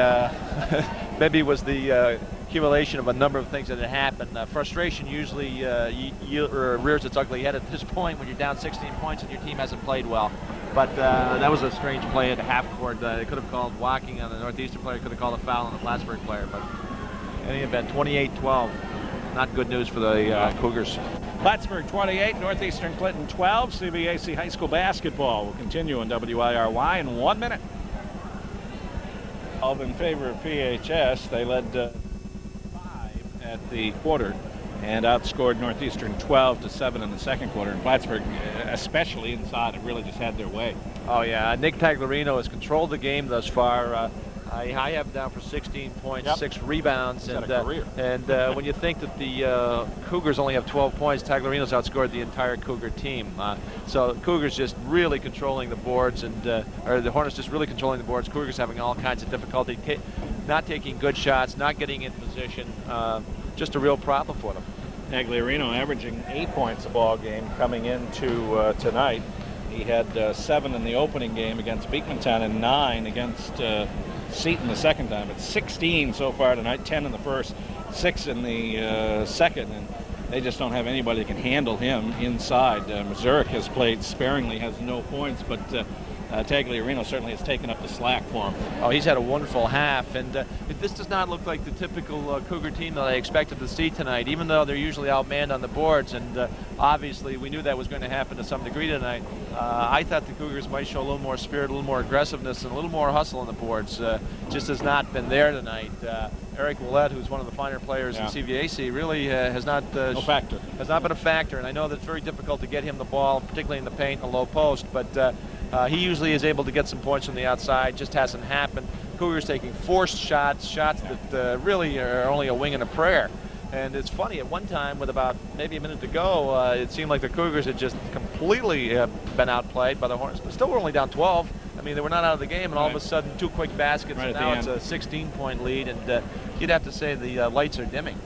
was the accumulation of a number of things that had happened. Frustration usually rears its ugly head at this point when you're down 16 points and your team hasn't played well. But that was a strange play at the half court. They could have called walking on the Northeastern player, could have called a foul on the Plattsburgh player. But in any event, 28-12, not good news for the Cougars. Plattsburgh 28, Northeastern Clinton 12. CVAC High School basketball will continue on WIRY in 1 minute. All in favor of PHS. They led 5 at the quarter and outscored Northeastern 12-7 in the second quarter. And Plattsburgh, especially inside, have really just had their way. Oh, yeah. Nick Taglerino has controlled the game thus far. I have him down for 16 points, Yep. 6 rebounds. He's had a career. When you think that the Cougars only have 12 points, Taglerino's outscored the entire Cougar team. So Cougars just really controlling the boards, or the Hornets just really controlling the boards. Cougars having all kinds of difficulty, not taking good shots, not getting in position. Just a real problem for them. Tagliarino averaging 8 points a ball game coming into tonight. He had 7 in the opening game against Beekmantown and 9 against Seton the second time. It's 16 so far tonight, 10 in the first, 6 in the second, and they just don't have anybody that can handle him inside. Mazurek has played sparingly, has no points, but Tagliarino certainly has taken up the slack for him. Oh, he's had a wonderful half, and this does not look like the typical Cougar team that I expected to see tonight, even though they're usually outmanned on the boards, and obviously we knew that was going to happen to some degree tonight. I thought the Cougars might show a little more spirit, a little more aggressiveness, and a little more hustle on the boards. Just has not been there tonight. Eric Willett, who's one of the finer players in CVAC, really has not been a factor, and I know that it's very difficult to get him the ball, particularly in the paint and low post, but he usually is able to get some points from the outside. Just hasn't happened. Cougars taking forced shots that really are only a wing and a prayer. And it's funny, at one time, with about maybe a minute to go, it seemed like the Cougars had just completely been outplayed by the Hornets. But still, we're only down 12. I mean, they were not out of the game, and all of a sudden, 2 quick baskets, and now it's a 16-point lead, and you'd have to say the lights are dimming.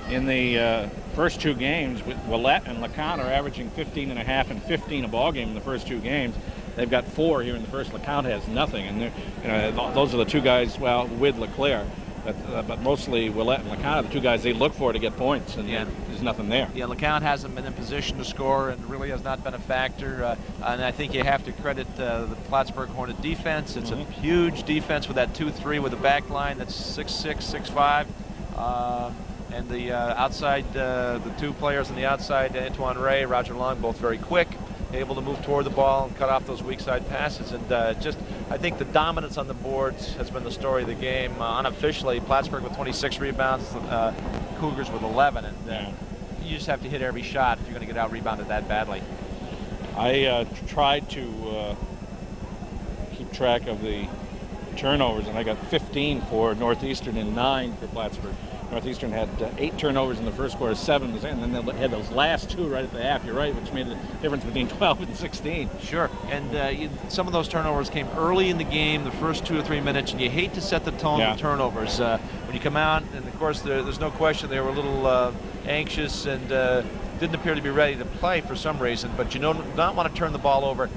In the first 2 games, Willett and LeCount are averaging 15.5 and 15 a ball game in the first 2 games. They've got 4 here in the first. LeCount has nothing, and those are the 2 guys, well, with LeClaire, but mostly Willett and LeCount are the 2 guys they look for to get points, and there's nothing there. Yeah, LeCount hasn't been in position to score and really has not been a factor, and I think you have to credit the Plattsburgh Hornet defense. It's a huge defense with that 2-3 with the back line that's 6'6", 6'5", and the outside, the 2 players on the outside, Antoine Ray, Roger Long, both very quick, able to move toward the ball and cut off those weak side passes. And I think the dominance on the boards has been the story of the game. Unofficially, Plattsburgh with 26 rebounds, Cougars with 11. And you just have to hit every shot if you're going to get out-rebounded that badly. I tried to keep track of the turnovers, and I got 15 for Northeastern and 9 for Plattsburgh. Northeastern had 8 turnovers in the first quarter, 7 was in, and then they had those last 2 right at the half. You're right, which made the difference between 12 and 16. Sure, and some of those turnovers came early in the game, the first 2 or 3 minutes, and you hate to set the tone with turnovers. When you come out, and of course there's no question they were a little anxious and didn't appear to be ready to play for some reason, but you do not want to turn the ball over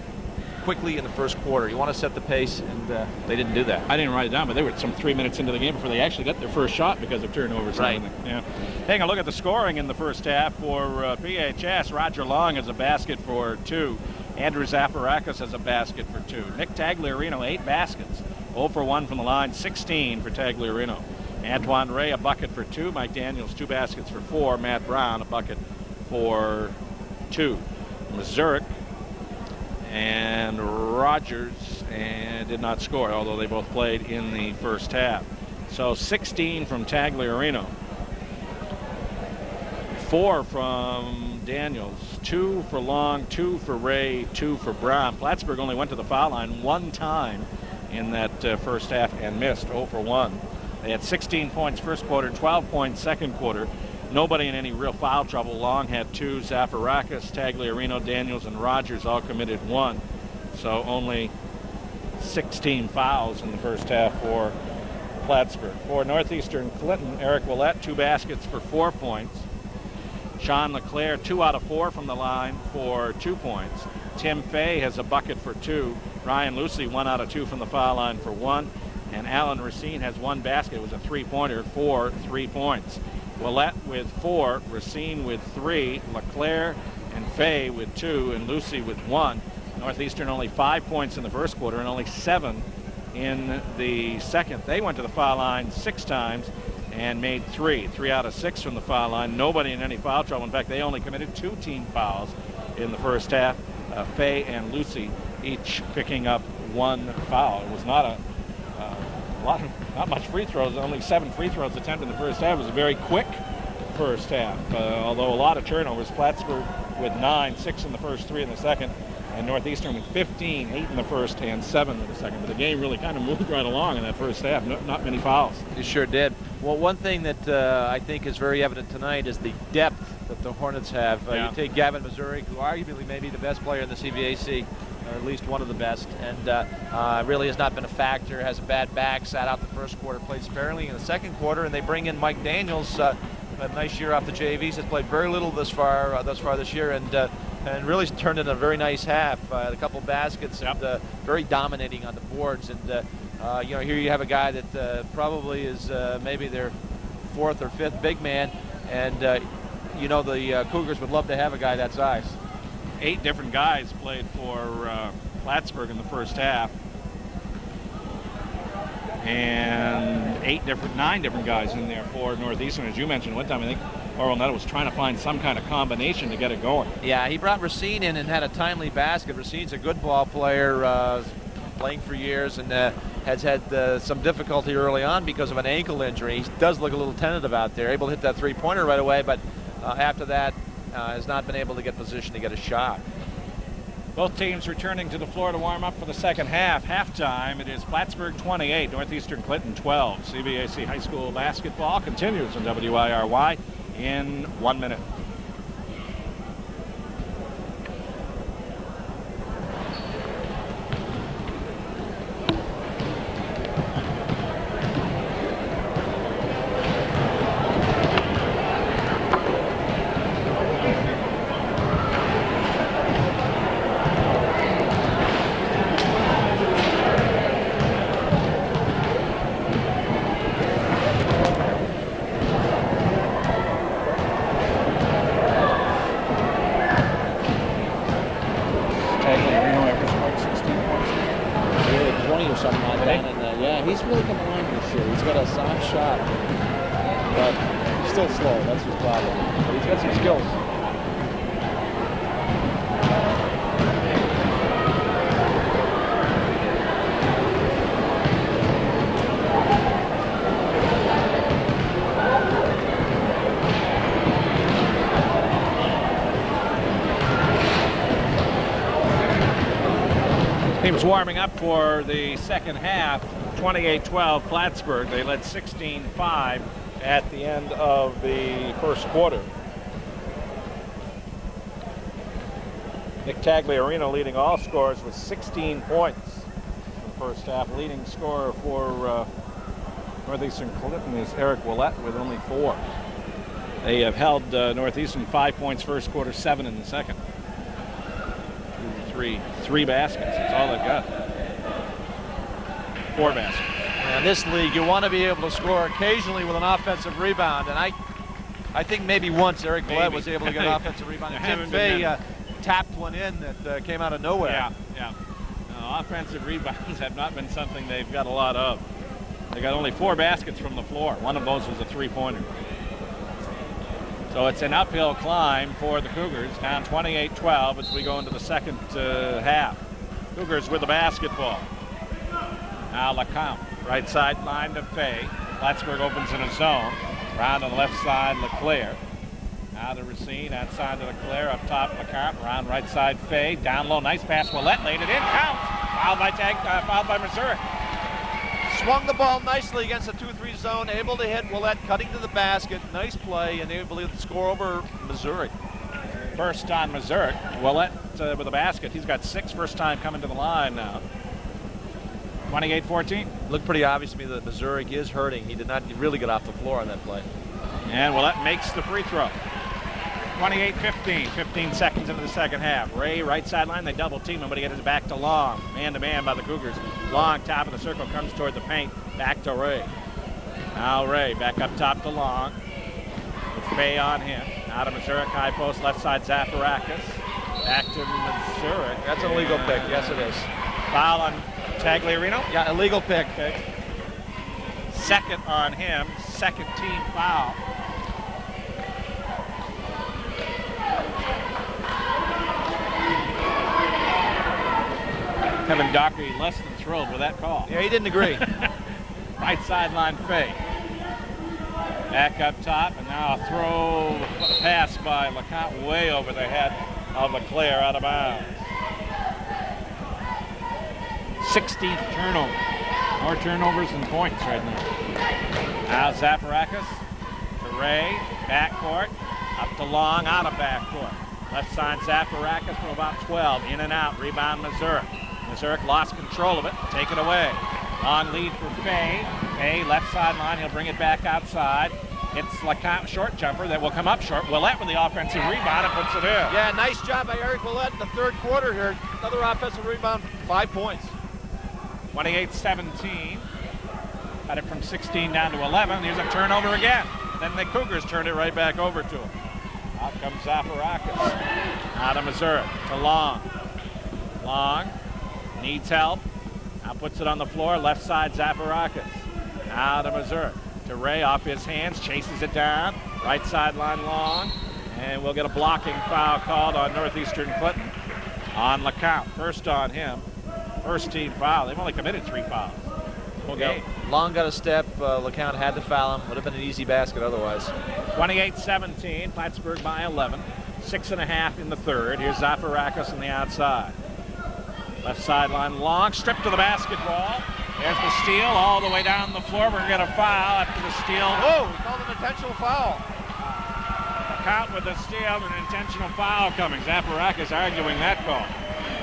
quickly in the first quarter. You want to set the pace, and they didn't do that. I didn't write it down, but they were some 3 minutes into the game before they actually got their first shot because of turnovers. Right. Yeah. Taking a look at the scoring in the first half for PHS, Roger Long has a basket for 2. Andrew Zafarakis has a basket for 2. Nick Tagliarino, 8 baskets. 0 for 1 from the line, 16 for Tagliarino. Antoine Ray, a bucket for 2. Mike Daniels, 2 baskets for 4. Matt Brown, a bucket for 2. Mazurek and Rogers did not score, although they both played in the first half. So 16 from Tagliarino, 4 from Daniels, 2 for Long, 2 for Ray, 2 for Brown. Plattsburgh only went to the foul line 1 time in that first half and missed, 0 for 1. They had 16 points first quarter, 12 points second quarter. Nobody in any real foul trouble. Long had 2. Zafarakis, Tagliarino, Daniels, and Rogers all committed 1. So only 16 fouls in the first half for Plattsburgh. For Northeastern Clinton, Eric Willett, 2 baskets for 4 points. Sean LeClaire, 2 out of 4 from the line for 2 points. Tim Fay has a bucket for 2. Ryan Lucy, 1 out of 2 from the foul line for 1. And Alan Racine has 1 basket. It was a 3-pointer for 3 points. Willett with 4, Racine with 3, LeClaire and Fay with 2, and Lucy with 1. Northeastern only 5 points in the first quarter and only 7 in the second. They went to the foul line 6 times and made 3 out of 6 from the foul line. Nobody in any foul trouble. In fact, they only committed 2 team fouls in the first half. Faye and Lucy each picking up 1 foul. It was not not much free throws. Only 7 free throws attempted in the first half. It was a very quick first half, although a lot of turnovers. Plattsburgh with 9, 6 in the first, 3 in the second, and Northeastern with 15, 8 in the first and 7 in the second. But the game really kind of moved right along in that first half. Not many fouls. It sure did. Well, one thing that I think is very evident tonight is the depth that the Hornets have. You take Gavin Missouri, who arguably may be the best player in the CVAC, or at least one of the best, and really has not been a factor, has a bad back, sat out the first quarter, played sparingly in the second quarter, and they bring in Mike Daniels, a nice year off the JVs, has played very little thus far this year, and really turned in a very nice half, a couple baskets, and very dominating on the boards. And here you have a guy that probably is maybe their 4th or 5th big man, and the Cougars would love to have a guy that size. 8 different guys played for Plattsburgh in the first half, and 9 different guys in there for Northeastern. As you mentioned one time, I think Orwell was trying to find some kind of combination to get it going. Yeah, he brought Racine in and had a timely basket. Racine's a good ball player, playing for years, and has had some difficulty early on because of an ankle injury. He does look a little tentative out there, able to hit that 3-pointer right away, but after that has not been able to get position to get a shot. Both teams returning to the floor to warm up for the second half. Halftime, it is Plattsburgh 28, Northeastern Clinton 12. CVAC High School basketball continues on WIRY in 1 minute. Teams warming up for the second half, 28-12 Plattsburgh. They led 16-5 at the end of the first quarter. Nick Tagliarino leading all scorers with 16 points in the first half. Leading scorer for Northeastern Clinton is Eric Willett with only 4. They have held Northeastern 5 points first quarter, 7 in the second. 3 baskets. That's all they've got. 4 baskets. In this league, you want to be able to score occasionally with an offensive rebound, and I think maybe once Eric Willett was able to get an offensive rebound. Tim Fay tapped one in that came out of nowhere. Yeah. Offensive rebounds have not been something they've got a lot of. They got only 4 baskets from the floor. One of those was a 3-pointer. So it's an uphill climb for the Cougars, down 28-12 as we go into the second half. Cougars with the basketball. Now LeCompte, right sideline to Fay. Plattsburgh opens in a zone. Round on the left side, LeClaire. Now to Racine, outside to LeClaire, up top LeCompte, round right side Fay. Down low, nice pass, Willett laid it in, counts. Fouled by Missouri. Swung the ball nicely against the 2-3 zone, able to hit Willett, cutting to the basket. Nice play, and able to score over Missouri. First on Missouri. Willett with a basket. He's got 6 first time coming to the line now. 28-14. Looked pretty obvious to me that Missouri is hurting. He did not really get off the floor on that play. And Willett makes the free throw. 28-15, 15 seconds into the second half. Ray, right sideline, they double team him, but he gets it back to Long. Man-to-man by the Cougars. Long, top of the circle, comes toward the paint. Back to Ray. Now Ray, back up top to Long. With Fay on him. Now to Missouri, high post, left side, Zafarakis. Back to Missouri. That's an illegal pick, yes it is. Foul on Tagliarino? Yeah, illegal pick. Okay. Second on him, second team foul. Kevin Dockery less than thrilled with that call. Yeah, he didn't agree. Right sideline fake. Back up top, and now a throw pass by LeCount way over the head of LeClaire, out of bounds. 16th turnover. More turnovers than points right now. Now Zaparakis to Ray, backcourt, up to Long, out of backcourt. Left side Zaparakis from about 12, in and out, rebound Mazurek. Mazurek lost control of it, take it away. Long lead for Fay. Fay, left sideline, he'll bring it back outside. It's LeCount short jumper that will come up short. Willett with the offensive rebound and puts it in. Yeah, nice job by Eric Willett in the third quarter here. Another offensive rebound, 5 points. 28-17. Cut it from 16 down to 11. Here's a turnover again. Then the Cougars turned it right back over to him. Out comes Zaparakis. Out of Mazurek to Long. Long needs help. Now puts it on the floor. Left side Zaparakis. Out of Mazurek to Ray, off his hands. Chases it down. Right sideline Long. And we'll get a blocking foul called on Northeastern Clinton. On LeCount. First on him. First team foul. They've only committed 3 fouls. Okay. Long got a step. LeCount had to foul him. Would have been an easy basket otherwise. 28-17. Plattsburgh by 11. 6.5 in the third. Here's Zaparakis on the outside. Left sideline Long. Stripped to the basketball. There's the steal all the way down the floor. We're going to get a foul after the steal. Whoa, he called an intentional foul. Count with the steal and an intentional foul coming. Zaparakis arguing that call.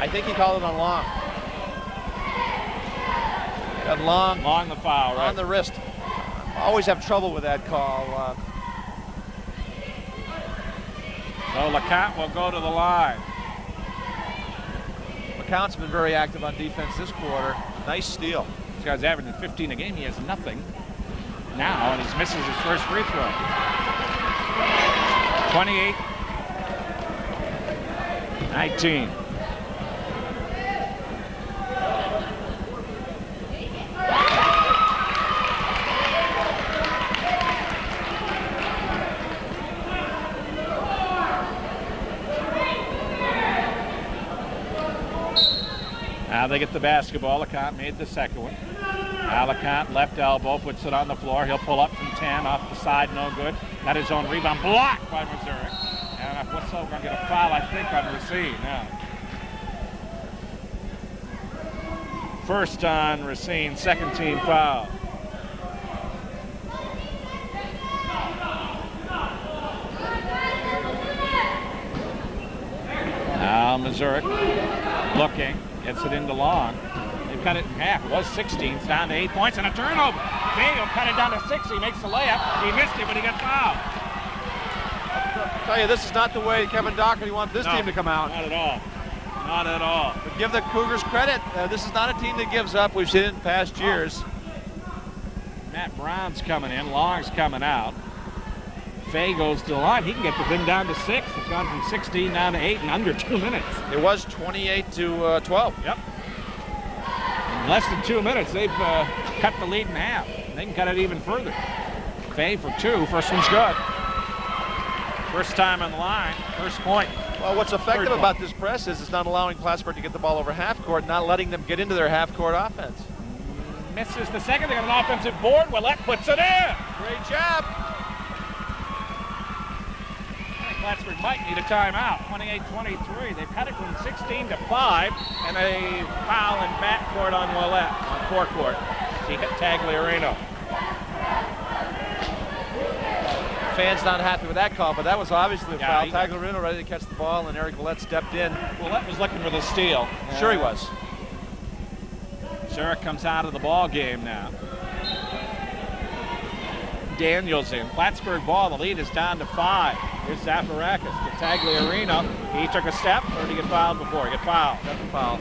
I think he called it on Long. Got Long the foul, right? on the wrist. Always have trouble with that call. So LeCount will go to the line. LeCount's been very active on defense this quarter. Nice steal. This guy's averaging 15 a game. He has nothing now, and he misses his first free throw. 28-19. Now they get the basketball. LeCount made the second one. Now LeCount, left elbow, puts it on the floor. He'll pull up from 10, off the side, no good. Got his own rebound, blocked by Mazurek. And Whistle going to get a foul, I think, on Racine now. First on Racine, second team foul. Now Mazurek looking. Gets it into Long. They've cut it in half. It was 16. It's down to 8 points and a turnover. Bay will cut it down to 6. He makes the layup. He missed it, but he got fouled. I'll tell you, this is not the way Kevin Doherty wants this team to come out. Not at all. Not at all. But give the Cougars credit. This is not a team that gives up. We've seen it in past years. Matt Brown's coming in. Long's coming out. Fay goes to the line. He can get the thing down to 6. It's gone from 16 down to 8 in under 2 minutes. It was 28-12. Yep. In less than 2 minutes, they've cut the lead in half. They can cut it even further. Fay for 2. First one's good. First time on the line. First point. Well, what's effective about this press is it's not allowing Plattsburgh to get the ball over half court, not letting them get into their half court offense. Misses the second. They got an offensive board. Willett puts it in. Great job. Plattsburgh might need a timeout. 28-23. They've cut it from 16 to 5, and a foul in backcourt on Willett on forecourt. He hit Tagliarino. Fans not happy with that call, but that was obviously a foul. He, Tagliarino ready to catch the ball, and Eric Willett stepped in. Willett was looking for the steal. Sure he was. Zurich comes out of the ball game now. Daniels in. Plattsburgh ball. The lead is down to 5. Here's Zaparakis to Tagliarino. He took a step, or did he get fouled before? He got fouled. Got the foul.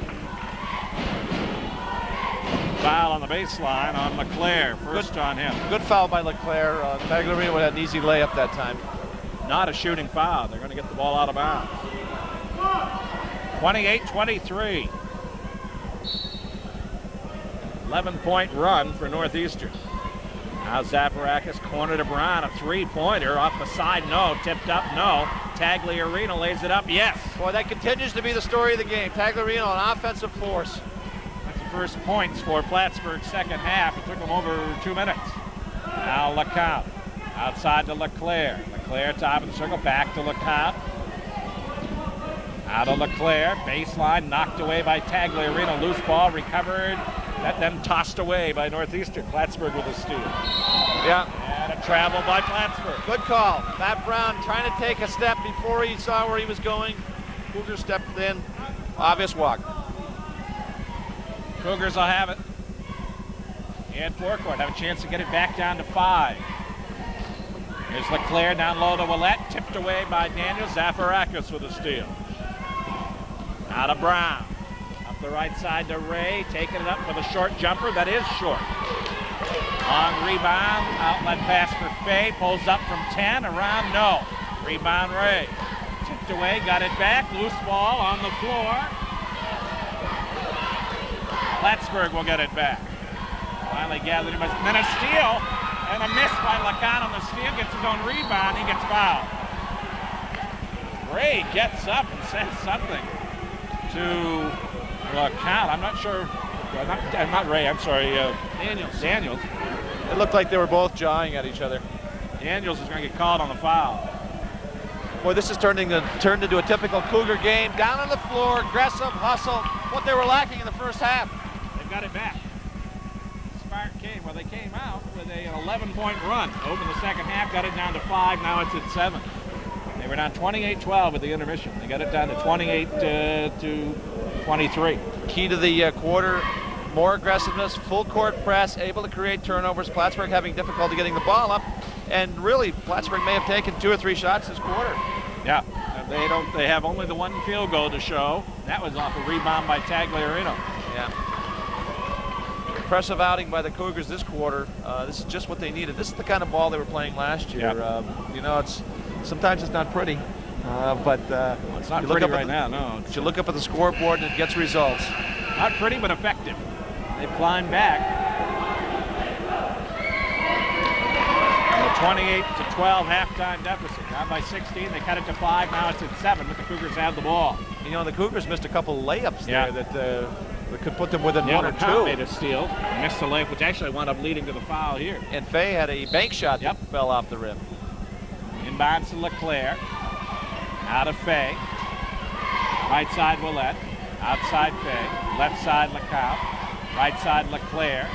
Foul on the baseline on LeClaire. First on him. Good foul by LeClaire. Tagliarino had an easy layup that time. Not a shooting foul. They're going to get the ball out of bounds. 28-23. 11-point run for Northeastern. Now Zaparakis corner to Brown, a three-pointer off the side, no. Tipped up, no. Tagliarino lays it up, yes. Boy, that continues to be the story of the game. Tagliarino, an offensive force. That's the first points for Plattsburgh's second half. It took them over 2 minutes. Now LeCount, outside to Leclerc. Leclerc, top of the circle, back to LeCount. Out of Leclerc, baseline, knocked away by Tagliarino. Loose ball, recovered, then tossed away by Northeastern. Plattsburgh with a steal. Yeah. And a travel by Plattsburgh. Good call. Matt Brown trying to take a step before he saw where he was going. Cougars stepped in. Obvious walk. Cougars will have it. And forecourt have a chance to get it back down to 5. Here's Leclerc down low to Willett. Tipped away by Daniel. Zaparakis with a steal. Out of Brown. Up the right side to Ray. Taking it up for the short jumper. That is short. Long rebound. Outlet pass for Fay. Pulls up from 10. Around, no. Rebound Ray. Tipped away. Got it back. Loose ball on the floor. Plattsburgh will get it back. Finally gathered him. Then a steal. And a miss by LeCount on the steal. Gets his own rebound. He gets fouled. Ray gets up and says something to LeCount. I'm not sure. Not Ray. I'm sorry. Daniels. It looked like they were both jawing at each other. Daniels is going to get called on the foul. Boy, this is turned into a typical Cougar game. Down on the floor, aggressive, hustle. What they were lacking in the first half. They've got it back. Spark came. Well, they came out with an 11-point run. Opened the second half, got it down to 5. Now it's at 7. They were down 28-12 at the intermission. They got it down to 28 to 23. Key to the quarter, more aggressiveness, full court press, able to create turnovers. Plattsburgh having difficulty getting the ball up, and really Plattsburgh may have taken 2 or 3 shots this quarter. Yeah, they have only the 1 field goal to show. That was off a rebound by Tagliarino. Yeah. Impressive outing by the Cougars this quarter. This is just what they needed. This is the kind of ball they were playing last year. Yeah. Sometimes it's not pretty, but it's not pretty right now. No. You look up at the scoreboard and it gets results. Not pretty, but effective. They've climbed back. And the 28-12 halftime deficit. Down by 16, they cut it to 5. Now it's at 7, but the Cougars have the ball. You know, the Cougars missed a couple layups there that could put them within 1 or 2. Made a steal. Missed a layup, which actually wound up leading to the foul here. And Fay had a bank shot that fell off the rim. Inbounds to Leclerc. Out of Fay. Right side Willett. Outside Fay. Left side LeCount. Right side Leclerc.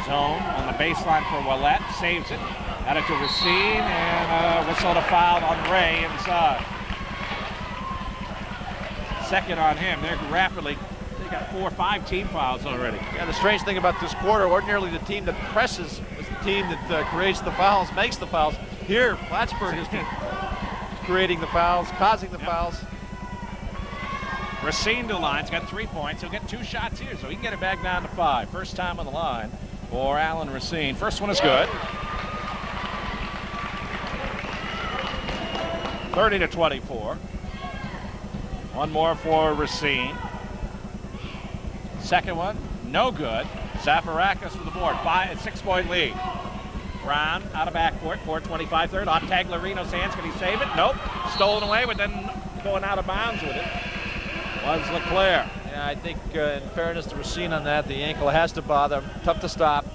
Zone on the baseline for Willett. Saves it. Got it to Racine, and whistled a foul on Ray inside. Second on him. They're rapidly. They got 4 or 5 team fouls already. Yeah, the strange thing about this quarter, ordinarily the team that presses is the team that creates the fouls, makes the fouls. Here, Plattsburgh is creating the fouls, causing the fouls. Racine to the line. He's got 3 points. He'll get 2 shots here, so he can get it back down to 5. First time on the line for Alan Racine. First one is good. 30-24. One more for Racine. Second one, no good. Zaparakis with the board. 6-point lead. Brown out of backcourt, 4:25 third. Off Tagliarino's hands. Can he save it? Nope. Stolen away, but then going out of bounds with it was Leclerc. Yeah, I think in fairness to Racine on that, the ankle has to bother him. Tough to stop.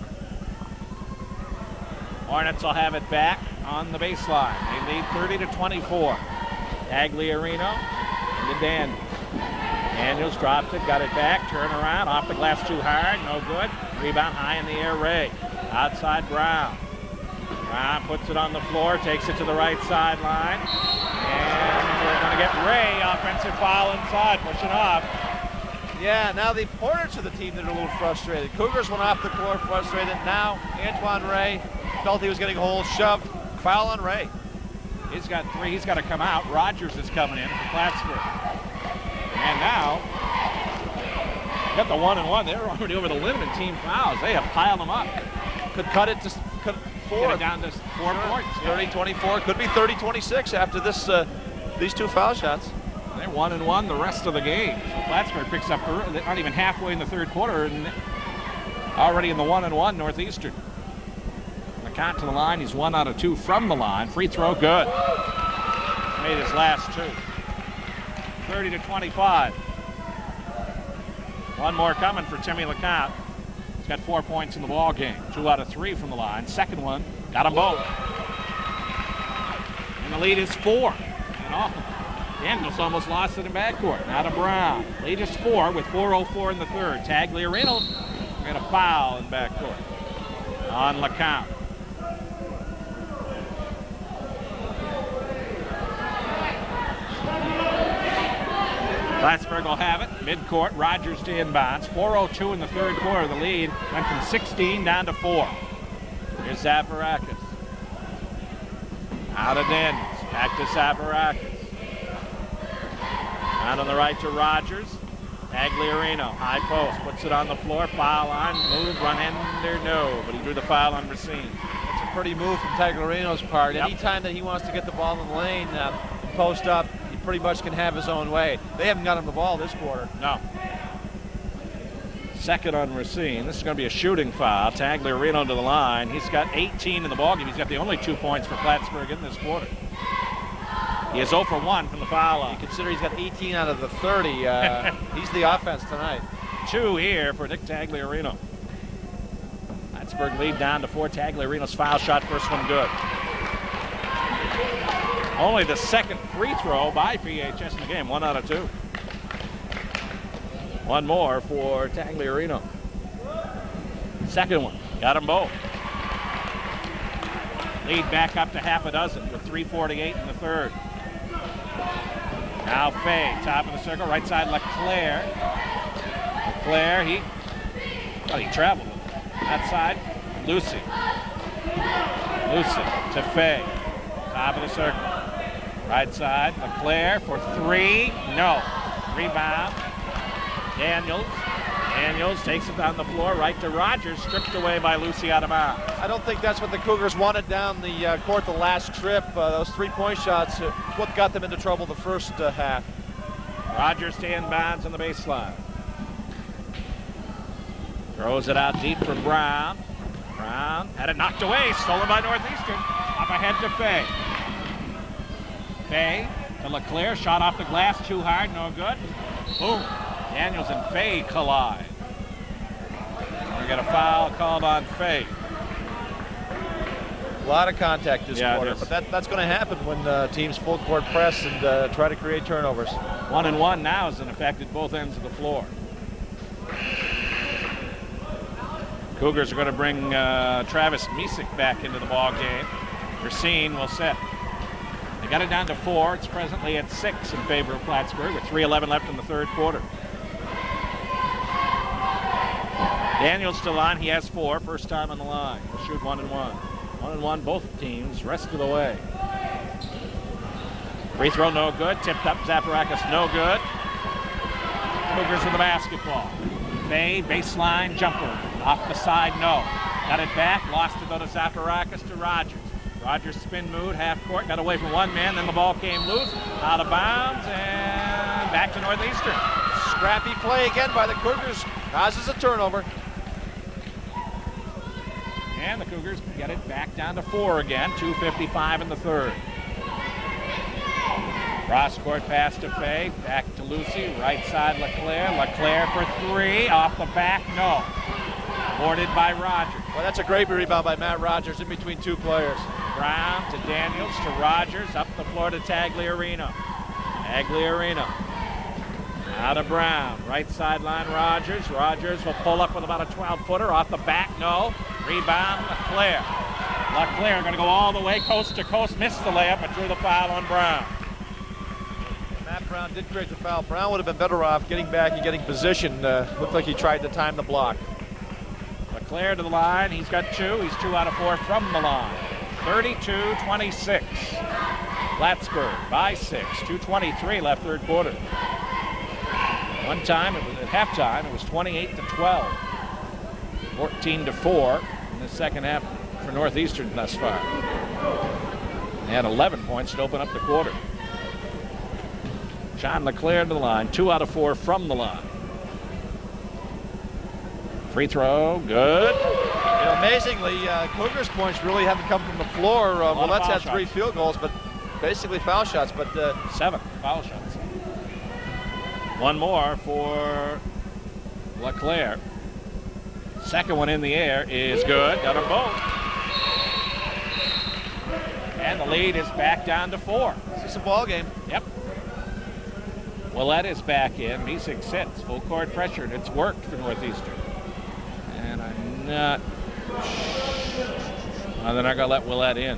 Hornets will have it back on the baseline. They lead 30-24. Tagliarino to Daniels. Daniels drops it, got it back, turn around, off the glass too hard, no good. Rebound high in the air, Ray. Outside Brown. Brown puts it on the floor, takes it to the right sideline. And we're going to get Ray, offensive foul inside, pushing off. Yeah, now the Hornets are the team that are a little frustrated. Cougars went off the floor frustrated. Now Antoine Ray felt he was getting holes shoved. Foul on Ray. He's got 3. He's got to come out. Rogers is coming in for Plattsburgh. And now, got the 1 and 1. They're already over the limit in team fouls. They have piled them up. Could cut it to 4. Get it down to 4 points. 30-24. Could be 30-26 after this these 2 foul shots. They're 1 and 1 the rest of the game. So Plattsburgh picks up early, not even halfway in the third quarter, and already in the 1 and 1 Northeastern. LeConte to the line. He's 1 out of 2 from the line. Free throw, good. Made his last 2. 30-25. One more coming for Timmy LeConte. He's got 4 points in the ball game. 2 out of 3 from the line. Second one, got them both. And the lead is 4. And Daniels almost lost it in backcourt. Now to Brown. Lead is 4 with 4:04 in the third. Tagliarino got a foul in backcourt on LeConte. Plattsburgh will have it. Midcourt, Rogers to inbounds. 4:02 in the third quarter. The lead went from 16 down to 4. Here's Zaparakis. Out of Daniels. Back to Zaparakis. Out on the right to Rogers. Tagliarino, high post, puts it on the floor. Foul line, move, run ender, no. But he drew the foul on Racine. It's a pretty move from Tagliarino's part. Yep. Anytime that he wants to get the ball in the lane, post up, he pretty much can have his own way. They haven't got him the ball this quarter. No. Second on Racine. This is going to be a shooting foul. Tagliarino to the line. He's got 18 in the ballgame. He's got the only 2 points for Plattsburgh in this quarter. He is 0 for 1 from the foul line. You consider he's got 18 out of the 30. He's the offense tonight. 2 here for Nick Tagliarino. Plattsburgh lead down to 4. Tagliarino's foul shot, first one good. Only the second free throw by PHS in the game, 1 out of 2. One more for Tagliarino. Second one, got them both. Lead back up to half a dozen with 3:48 in the third. Now Fay, top of the circle, right side Leclerc. Leclerc, he traveled with it. That side, Lucy. Lucy to Fay, top of the circle. Right side, Leclerc for 3, no. Rebound, Daniels. Daniels takes it down the floor, right to Rogers, stripped away by Lucy out of bounds. I don't think that's what the Cougars wanted down the court the last trip. Those 3-point shots, what got them into trouble the first half. Rogers to inbounds on the baseline. Throws it out deep for Brown. Brown had it knocked away, stolen by Northeastern. Up ahead to Fay. Fay to Leclerc, shot off the glass, too hard, no good. Boom. Daniels and Fay collide. We got a foul called on Fay. A lot of contact this quarter, but that's going to happen when teams full court press and try to create turnovers. 1-1 now is in effect at both ends of the floor. Cougars are going to bring Travis Misek back into the ball game. Racine will set. They got it down to 4. It's presently at 6 in favor of Plattsburgh with 3:11 left in the third quarter. Daniels still on. He has 4. First time on the line. He'll shoot 1-1. 1-1 both teams rest of the way. Free throw no good. Tipped up. Zaparakis no good. Cougars with the basketball. Fay baseline jumper. Off the side no. Got it back. Lost it though to Zaparakis to Rogers. Rogers spin move, half court, got away from one man, then the ball came loose, out of bounds, and back to Northeastern. Scrappy play again by the Cougars, causes a turnover. And the Cougars get it back down to 4 again, 2:55 in the third. Cross court pass to Fay, back to Lucy, right side Leclerc. Leclerc for 3, off the back, no. Boarded by Rogers. Well, that's a great rebound by Matt Rogers in between 2 players. Brown to Daniels to Rogers, up the floor to Tagliarino. Tagliarino. Out of Brown, right sideline Rogers. Rogers will pull up with about a 12-footer, off the back, no. Rebound, Leclerc. Leclerc going to go all the way coast to coast, missed the layup, but drew the foul on Brown. Matt Brown did create the foul. Brown would have been better off getting back and getting position. Looked like he tried to time the block. Leclerc to the line, he's got 2. He's 2 out of 4 from the line. 32-26. Plattsburgh by 6. 2:23 left third quarter. One time, it was at halftime, it was 28-12. 14-4 in the second half for Northeastern thus far. They had 11 points to open up the quarter. John Leclerc to the line, 2 out of 4 from the line. Free throw, good. You know, amazingly, Cougars' points really haven't come from the floor. Well, that's had 3 field goals, but basically foul shots. But 7 foul shots. One more for LeClaire. Second one in the air is good. Got them both. And the lead is back down to 4. This is a ball game. Yep. Willett is back in. Misek sits. Full court pressure, and it's worked for Northeastern. And I'm not... they're not going to let Willett in.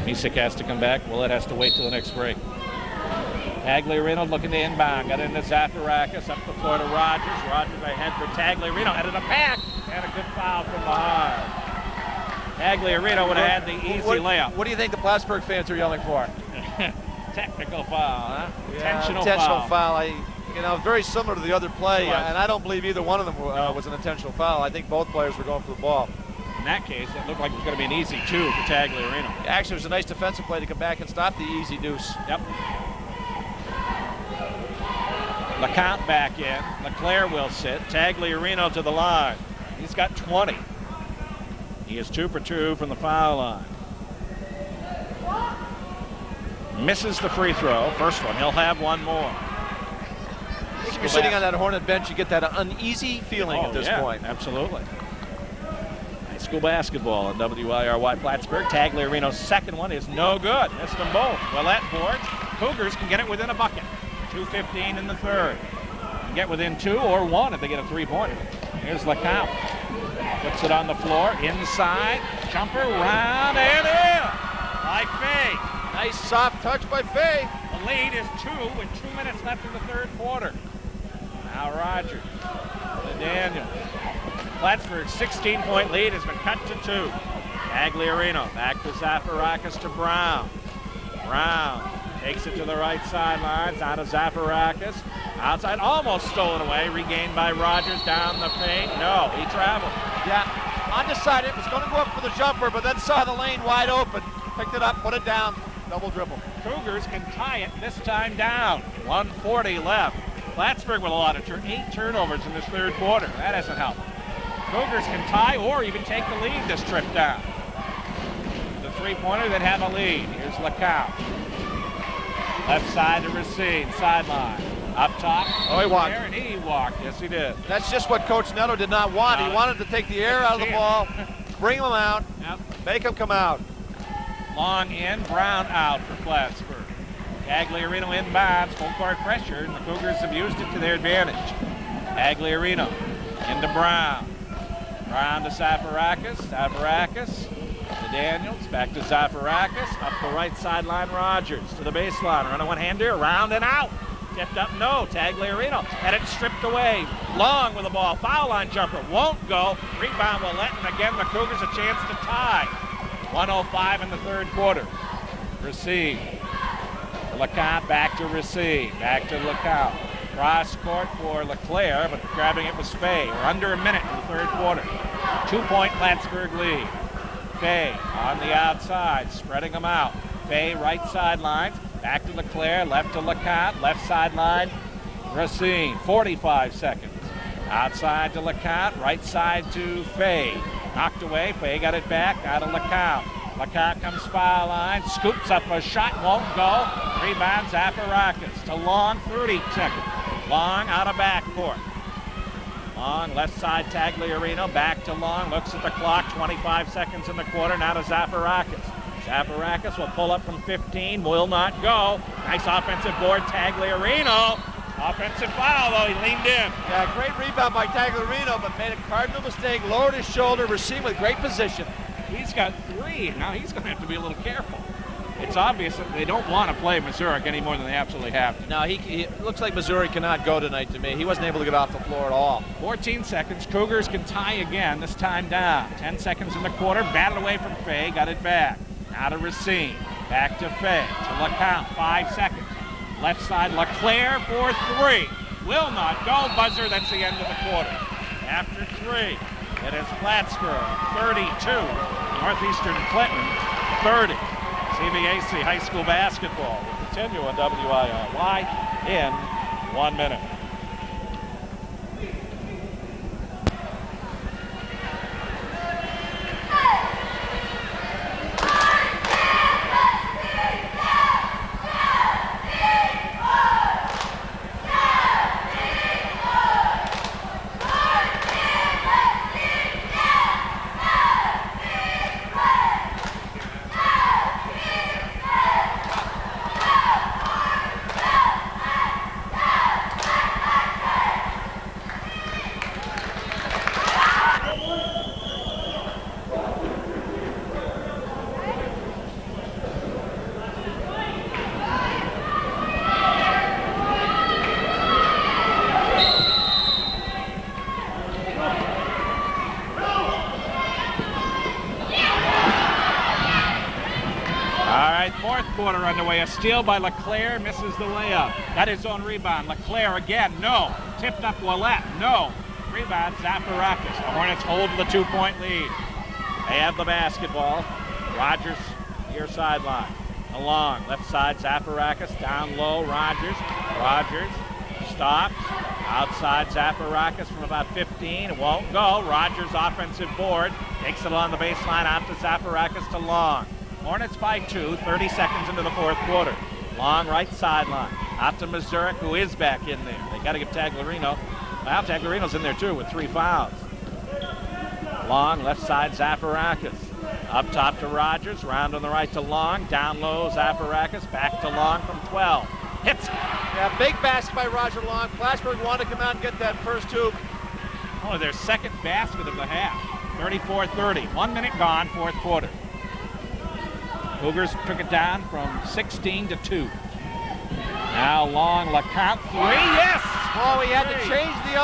Misek has to come back. Willett has to wait till the next break. Tagliarino looking to inbound. Got into Zafarakis. Up the floor to Rogers. Rogers ahead for Tagliarino. Headed a pack. And a good foul from behind. Tagliarino would have had the easy layup. What do you think the Plattsburgh fans are yelling for? Technical foul, huh? Yeah, intentional foul. Very similar to the other play, and I don't believe either one of them was an intentional foul. I think both players were going for the ball. In that case, it looked like it was going to be an easy 2 for Tagliarino. Actually, it was a nice defensive play to come back and stop the easy deuce. Yep. LeCount back in. LeClaire will sit. Tagliarino to the line. He's got 20. He is 2 for 2 from the foul line. Misses the free throw. First one. He'll have one more. If you're sitting on that Hornet bench, you get that uneasy feeling at this point. Absolutely. High school basketball on WIRY Plattsburgh. Tagliarino's second one is no good. Missed them both. Willett boards. Cougars can get it within a bucket. 2:15 in the third. Can get within 2 or 1 if they get a 3-pointer. Here's LeCount. Puts it on the floor. Inside. Jumper round and in. By Fay. Nice soft touch by Fay. The lead is 2 with 2 minutes left in the third quarter. Now Rogers to Daniels. Plattsburgh's 16-point lead has been cut to 2. Tagliarino back to Zafarakis to Brown. Brown takes it to the right sidelines. Out of Zafarakis. Outside, almost stolen away. Regained by Rogers down the paint. No, he traveled. Yeah, undecided. Was going to go up for the jumper, but then saw the lane wide open. Picked it up, put it down. Double dribble. Cougars can tie it this time down. 1:40 left. Plattsburgh with a lot of 8 turnovers in this third quarter. That hasn't helped. Cougars can tie or even take the lead this trip down. The 3-pointer that have a lead. Here's LeCount. Left side to Racine, sideline. Up top. Oh, he walked. And he walked. Yes, he did. That's just what Coach Netto did not want. He wanted to take the air out of the ball, bring them out, make them come out. Long in, Brown out for Plattsburgh. Tagliarino inbounds, full court pressure, and the Cougars have used it to their advantage. Tagliarino into Brown. Brown to Zafarakis. Zafarakis to Daniels. Back to Zafarakis. Up the right sideline, Rogers to the baseline. Run a one-hander, around and out. Tipped up, no. Tagliarino had it stripped away. Long with the ball. Foul line jumper won't go. Rebound Willett, and again the Cougars a chance to tie. 1:05 in the third quarter. Racine. LeCount back to Racine. Back to LeCount. Cross court for LeClaire, but grabbing it was Fay. We're under a minute in the third quarter. 2-point Plattsburgh lead. Fay on the outside, spreading them out. Fay right sideline. Back to LeClaire, left to LeCount, left sideline, Racine, 45 seconds. Outside to LeCount, right side to Fay. Knocked away, Fay got it back, out of LeCount. LeCount comes foul line, scoops up a shot, won't go. Rebound Zafarakis to Long, 30 seconds. Long out of backcourt. Long, left side Tagliarino, back to Long, looks at the clock, 25 seconds in the quarter, now to Zafarakis. Zafarakis will pull up from 15, will not go. Nice offensive board, Tagliarino. Offensive foul, though, he leaned in. Yeah, great rebound by Tagliarino, but made a cardinal mistake, lowered his shoulder, received with great position. He's got 3, now he's going to have to be a little careful. It's obvious that they don't want to play Missouri any more than they absolutely have to. No, he looks like Missouri cannot go tonight to me. He wasn't able to get off the floor at all. 14 seconds, Cougars can tie again, this time down. 10 seconds in the quarter, batted away from Fay, got it back. Out of Racine, back to Fay, to LeCount, 5 seconds. Left side, LeClaire for 3. Will not go, buzzer, that's the end of the quarter. After 3, it is Plattsburgh, 32, Northeastern Clinton, 30. CVAC High School Basketball will continue on WIRY in 1 minute. fourth quarter underway. A steal by LeClaire, misses the layup. Got his own rebound. LeClaire again, no. Tipped up Willett, no. Rebound, Zaparakis. The Hornets hold the 2-point lead. They have the basketball. Rogers, near sideline. Along, left side, Zaparakis. Down low, Rogers. Rogers stops. Outside, Zaparakis from about 15. It won't go. Rogers, offensive board. Takes it on the baseline out to Zaparakis to Long. Hornets by 2, 30 seconds into the fourth quarter. Long, right sideline. Out to Mazurek, who is back in there. They got to give Taglarino. Well, Taglarino's in there, too, with 3 fouls. Long, left side, Zaparakis. Up top to Rogers. Round on the right to Long. Down low, Zaparakis. Back to Long from 12. Hits. Yeah, big basket by Roger Long. Plattsburgh wanted to come out and get that first hoop. Oh, their second basket of the half. 34-30. 1 minute gone, fourth quarter. Cougars took it down from 16 to 2. Now Long, LeCount, 3, yes! Oh, he had to change the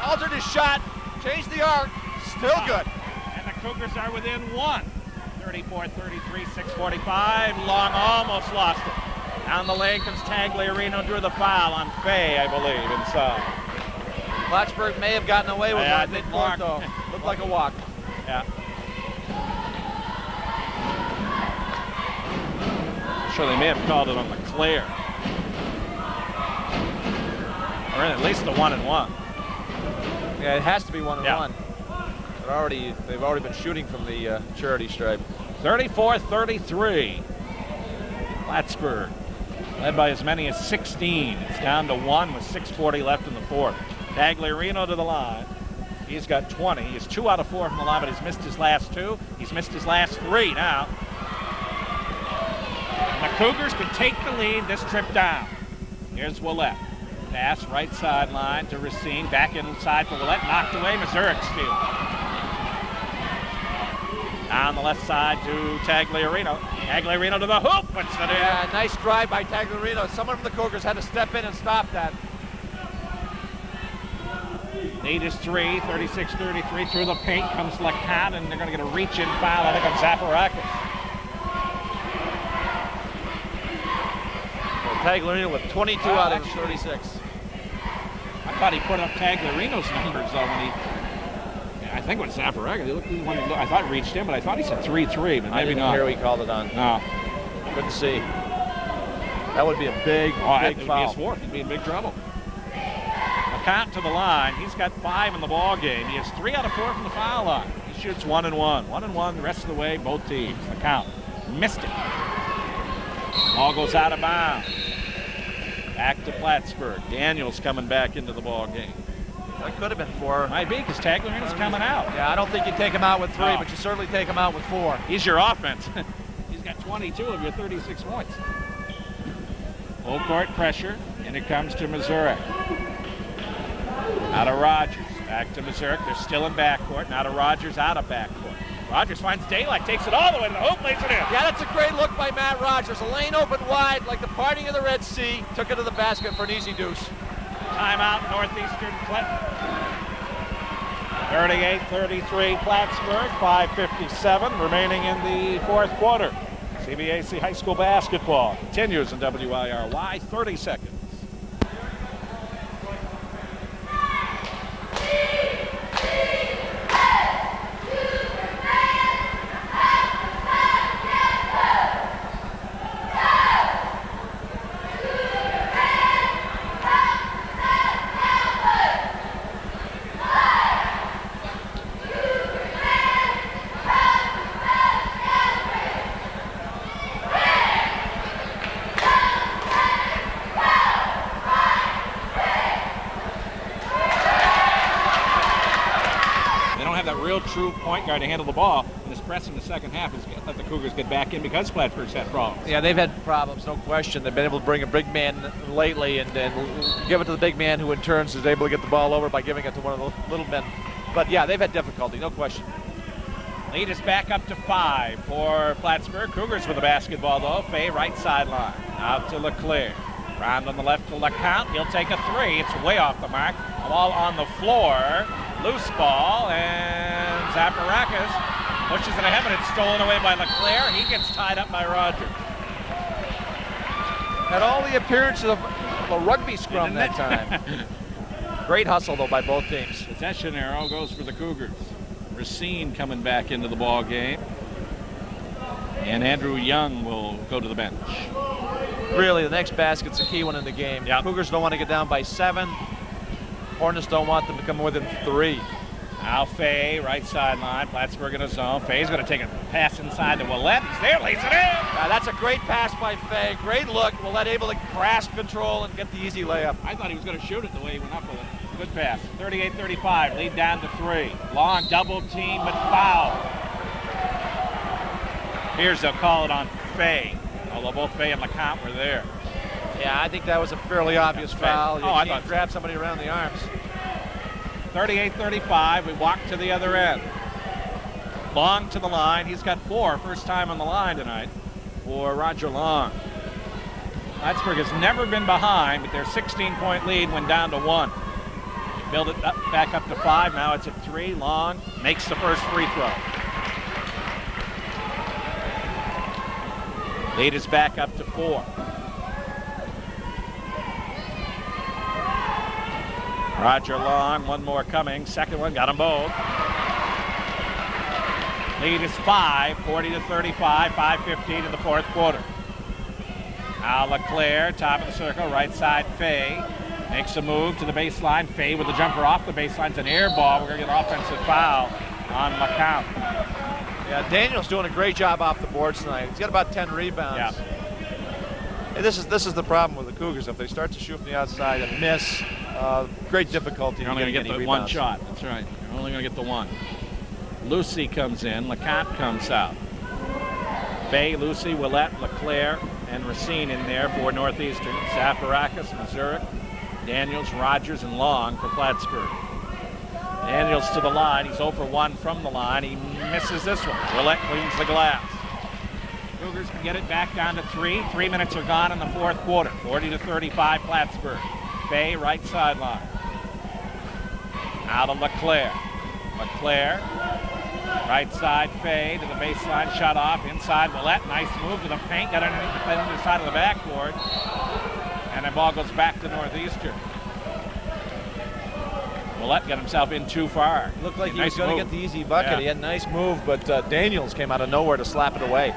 altered his shot, change the arc, still good. And the Cougars are within 1. 34-33, 6:45. Long almost lost it. Down the lane comes Tagliarino, drew the foul on Fay, I believe, inside. Plattsburgh may have gotten away with Yeah, one mid-court, though. Looked like a walk. Yeah. Sure, they may have called it on LeClaire. Or at least the 1-and-1. Yeah, it has to be 1-and-1. Yeah. They've already been shooting from the charity stripe. 34-33. Plattsburgh led by as many as 16. It's down to 1 with 6:40 left in the fourth. Tagliarino to the line. He's got 20. He's 2 out of 4 from the line, but he's missed his last 2. He's missed his last 3 now. And the Cougars can take the lead this trip down. Here's Willett. Pass right sideline to Racine. Back inside for Willett. Knocked away. Mazurek steal. Down the left side to Tagliarino. Tagliarino to the hoop. Puts it in. Yeah, nice drive by Tagliarino. Someone from the Cougars had to step in and stop that. Lead is 3, 36-33. Through the paint comes LeCount, and they're going to get a reach-in foul, I think, on Zaparakis. Tagliarino with 22 out of 36. I thought he put up Tagliarino's numbers, though, when he... I think it was Zaparakis. I thought it reached him, but I thought he said 3-3, but maybe not. I didn't hear he called it on. No. Couldn't see. That would be a big foul. He'd be his fourth. He'd be in big trouble. LeCount to the line. He's got 5 in the ball game. He has 3 out of 4 from the foul line. He shoots 1-and-1. 1-and-1 the rest of the way, both teams. LeCount missed it. Ball goes out of bounds. Back to Plattsburgh. Daniels coming back into the ball game. That could have been 4. Might be, because Tagliarino's coming out. Yeah, I don't think you take him out with 3, No. but you certainly take him out with 4. He's your offense. He's got 22 of your 36 points. Full court pressure, and it comes to Mazurek. Out of Rogers. Back to Mazurek. They're still in backcourt. Now to Rogers, out of backcourt. Rogers finds daylight, takes it all the way to the hoop, lays it in. Yeah, that's a great look by Matt Rogers. A lane open wide, like the parting of the Red Sea. Took it to the basket for an easy deuce. Timeout, Northeastern Clinton. 38-33 Plattsburgh, 5:57 remaining in the fourth quarter. CVAC High School basketball continues in WIRY, 30 seconds. True point guard to handle the ball, and this press in the second half has let the Cougars get back in because Plattsburgh's had problems. Yeah, they've had problems, no question. They've been able to bring a big man lately and give it to the big man, who in turn is able to get the ball over by giving it to one of the little men. But yeah, they've had difficulty, no question. Lead is back up to 5 for Plattsburgh. Cougars with the basketball, though. Fay right sideline. Out to LeClaire. Round on the left to LeCount. He'll take a 3. It's way off the mark. The ball on the floor. Loose ball, and Zaparakis pushes it ahead, but it's stolen away by LeClaire. He gets tied up by Rogers. Had all the appearances of a rugby scrum that time. Great hustle, though, by both teams. Possession arrow goes for the Cougars. Racine coming back into the ball game. And Andrew Young will go to the bench. Really, the next basket's a key one in the game. Yep. Cougars don't want to get down by 7. Hornets don't want them to come more than 3. Now Fay, right sideline. Plattsburgh in a zone. Fay's going to take a pass inside to Willett. He's there, lays it in. That's a great pass by Fay. Great look. Willett able to grasp control and get the easy layup. I thought he was going to shoot it the way he went up with it. Good pass. 38-35. Lead down to 3. Long double team, but foul. Here's they'll call it on Fay. Although both Fay and LeCount were there. Yeah, I think that was a fairly obvious foul. You I can't thought grab somebody around the arms. 38-35. We walk to the other end. Long to the line. He's got 4. First time on the line tonight for Roger Long. Plattsburgh has never been behind, but their 16-point lead went down to 1. They build it up, back up to 5. Now it's at 3. Long makes the first free throw. Lead is back up to 4. Roger Long, one more coming. Second one, got them both. Lead is 5, 40-35, 5:15 in the fourth quarter. Now LeClaire, top of the circle, right side Fay. Makes a move to the baseline. Fay with the jumper off the baseline. It's an air ball. We're going to get an offensive foul on LeCount. Yeah, Daniel's doing a great job off the boards tonight. He's got about 10 rebounds. Yeah. And this is the problem with the Cougars. If they start to shoot from the outside and miss, great difficulty. You're only going to get the one shot. That's right. You're only going to get the one. Lucy comes in. LeCount comes out. Fay, Lucy, Willett, LeClaire, and Racine in there for Northeastern. Zafarakis, Mazurek, Daniels, Rogers, and Long for Plattsburgh. Daniels to the line. He's 0 for 1 from the line. He misses this one. Willett cleans the glass. Cougars can get it back down to 3. 3 minutes are gone in the fourth quarter. 40-35 Plattsburgh. Fay, right sideline. Out of LeClaire. LeClaire, right side Fay to the baseline, shut off. Inside Willett, nice move to the paint. Got underneath the underside of the backboard. And the ball goes back to Northeastern. Willett got himself in too far. Looked like he was going to get the easy bucket. Yeah. He had a nice move, but Daniels came out of nowhere to slap it away.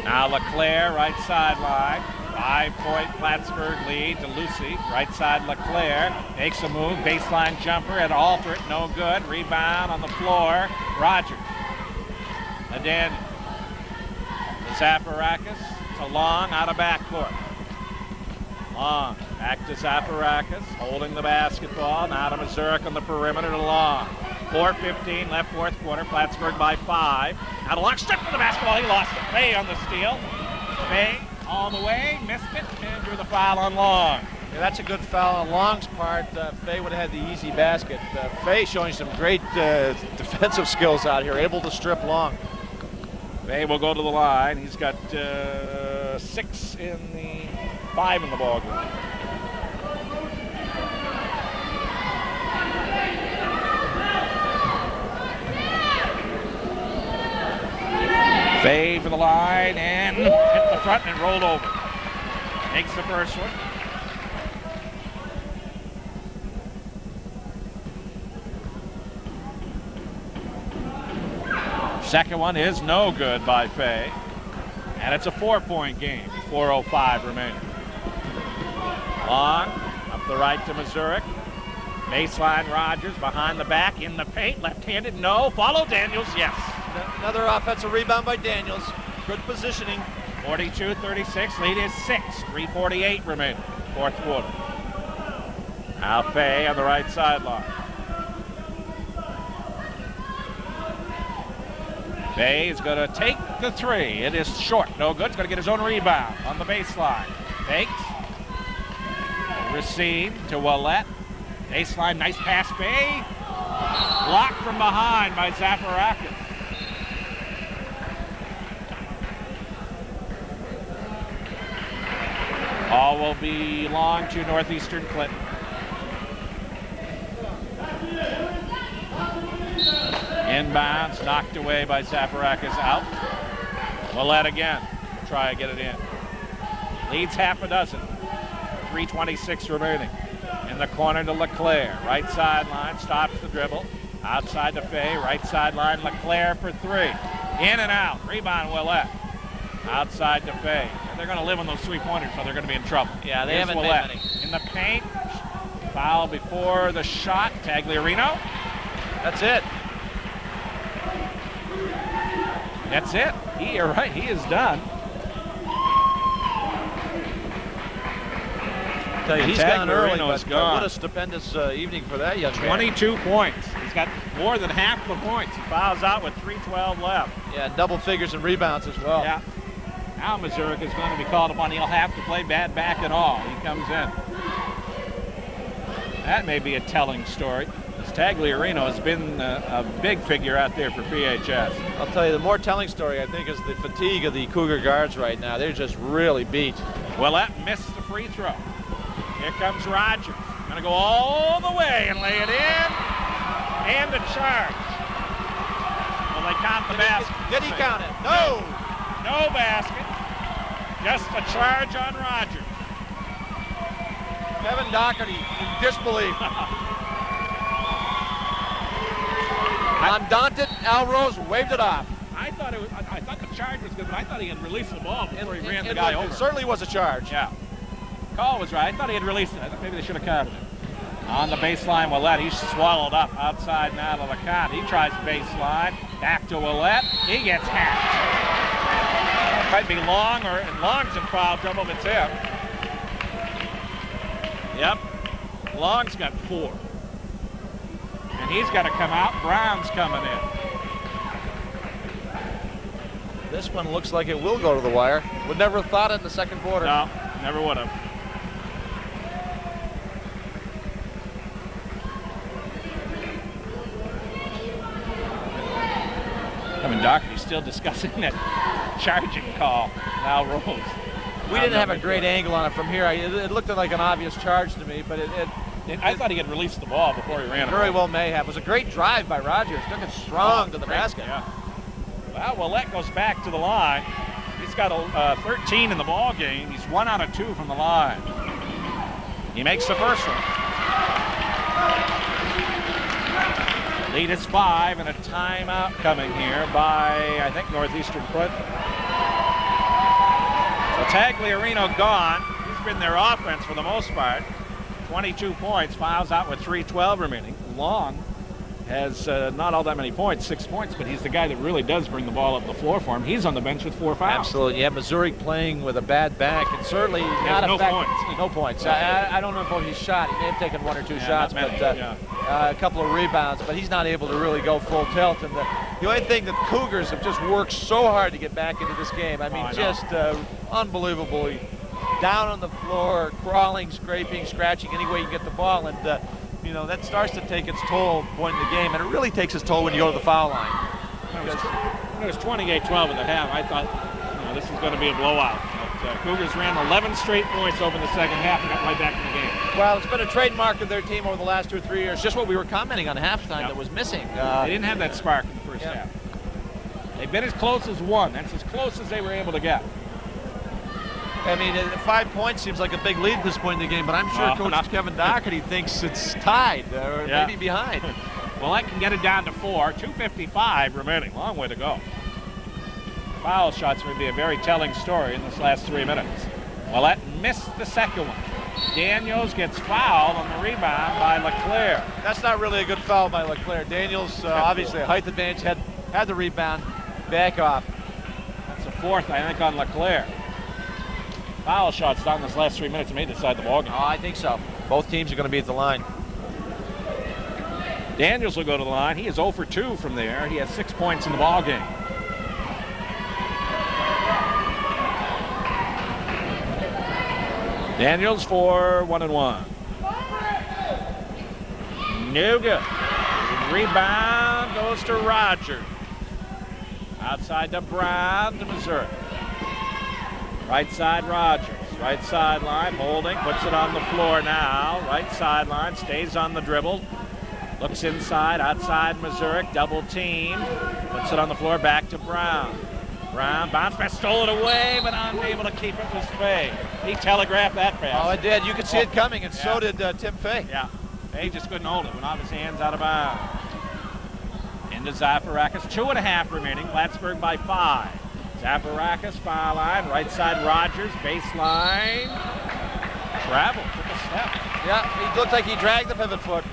Now LeClaire, right sideline. 5-point Plattsburgh lead to Lucy. Right side LeClaire makes a move. Baseline jumper at Alfred. No good. Rebound on the floor. Rogers. Daniel. Zafarakis to Long out of backcourt. Long back to Zafarakis. Holding the basketball. Now to Mazurek on the perimeter to Long. 4:15 left fourth quarter. Plattsburgh by 5. Now to Long, stripped from the basketball. He lost it. Fay on the steal. Fay all the way, missed it, and drew the foul on Long. Yeah, that's a good foul on Long's part. Fay would have had the easy basket. Fay showing some great defensive skills out here, able to strip Long. Fay will go to the line. He's got 6 in the 5 in the ball game. Fay for the line and hit the front and rolled over. Takes the first one. Second one is no good by Fay. And it's a 4-point game. 4:05 remaining. Long, up the right to Mazurek. Baseline Rogers, behind the back, in the paint, left-handed, no. Follow Daniels, yes. Another offensive rebound by Daniels. Good positioning. 42-36, lead is 6. 3:48 remaining, fourth quarter. Now Fay on the right sideline. Fay is going to take the 3. It is short, no good. He's going to get his own rebound on the baseline. Takes. Racine to Willett. Baseline, nice pass, Fay. Blocked from behind by Zafarakis. All will belong to Northeastern Clinton. Inbounds, knocked away by Zafarakis, out. Willett again, try to get it in. Leads half a dozen. 3:26 remaining. In the corner to LeClaire. Right sideline, stops the dribble. Outside to Fay. Right sideline, LeClaire for three. In and out. Rebound, Willett. Outside to Fay. They're going to live on those three-pointers, so they're going to be in trouble. Yeah, they Here's haven't Willett. made many. In the paint. Foul before the shot. Tagliarino. That's it. That's it. You're right. He is done. Tell you, he's gone early, Tagliarino is but gone. what a stupendous evening for that young man. 22 points. He's got more than half the points. He fouls out with 3:12 left. Yeah, double figures and rebounds as well. Yeah. Now Missouri is going to be called upon. He'll have to play bad back and all. He comes in. That may be a telling story. Tagliarino has been a big figure out there for PHS. I'll tell you, the more telling story, I think, is the fatigue of the Cougar guards right now. They're just really beat. Willett missed the free throw. Here comes Rogers. Going to go all the way and lay it in. And a charge. Will they count the basket? Did he count it? No! No basket. Just a charge on Rogers. Kevin Doherty in disbelief. Undaunted, Al Rose waved it off. I thought the charge was good, but I thought he had released the ball before he ran the guy over. It certainly was a charge. Yeah. Call was right. I thought he had released it. I thought maybe they should have counted it. On the baseline, Willett. He's swallowed up outside now to LeCount. He tries baseline. Back to Willett. He gets hacked. Might be Long, and Long's in foul trouble if it's him. Yep. Long's got 4. And he's got to come out. Brown's coming in. This one looks like it will go to the wire. Would never have thought it in the second quarter. No, never would have. Kevin Doherty's still discussing that charging call. Now Rose. We didn't have a great angle on it from here. It looked like an obvious charge to me, but I thought he had released the ball before he ran it. Very well may have. It was a great drive by Rogers. Took it strong to the basket. Yeah. Well, Willett goes back to the line. He's got a 13 in the ball game. He's 1 out of 2 from the line. He makes the first one. Lead is 5, and a timeout coming here by, I think, Northeastern Clinton. So Tagliarino gone. He's been their offense for the most part. 22 points, fouls out with 3:12 remaining. Long has not all that many points, 6 points, but he's the guy that really does bring the ball up the floor for him. He's on the bench with 4 fouls. Absolutely. Yeah, Missouri playing with a bad back, and certainly not no effective. points. No points. I don't know if he's shot. He may have taken 1 or 2 shots, not many, but a couple of rebounds, but he's not able to really go full tilt. And the only thing that Cougars have just worked so hard to get back into this game. I mean, just unbelievably down on the floor, crawling, scraping, scratching, any way you get the ball. And you know, that starts to take its toll point in the game, and it really takes its toll when you go to the foul line. When it was 28-12 in the half, I thought, this is going to be a blowout. But, Cougars ran 11 straight points over the second half and got right back in the game. Well, it's been a trademark of their team over the last 2 or 3 years. Just what we were commenting on halftime that was missing. They didn't have that spark in the first half. They've been as close as 1. That's as close as they were able to get. I mean, 5 points seems like a big lead at this point in the game, but I'm sure Coach Kevin Doherty thinks it's tied or maybe behind. Well, that can get it down to 4. 2:55 remaining. Long way to go. Foul shots may be a very telling story in this last 3 minutes. Well, that missed the second one. Daniels gets fouled on the rebound by LeClaire. That's not really a good foul by LeClaire. Daniels, obviously a height advantage, had the rebound, back off. That's the 4th, I think, on LeClaire. Foul shots down this last 3 minutes may decide the ballgame. Oh, I think so. Both teams are going to be at the line. Daniels will go to the line. He is 0 for 2 from there. He has 6 points in the ballgame. Daniels for 1 and 1. No good. Rebound goes to Rogers. Outside to Brown to Missouri. Right side Rogers. Right sideline holding. Puts it on the floor now. Right sideline. Stays on the dribble. Looks inside. Outside Missouri. Double team. Puts it on the floor. Back to Brown. Brown, bounce pass, stole it away, but unable to keep it was Fay. He telegraphed that pass. Oh, it did. You could see it coming, and so did Tim Fay. Yeah, Fay just couldn't hold it. Went off his hands, out of bounds. Into Zafirakis, 2.5 remaining. Plattsburgh by 5. Zafirakis, foul line, right side Rogers, baseline. Travel, took a step. Yeah, he looked like he dragged the pivot foot.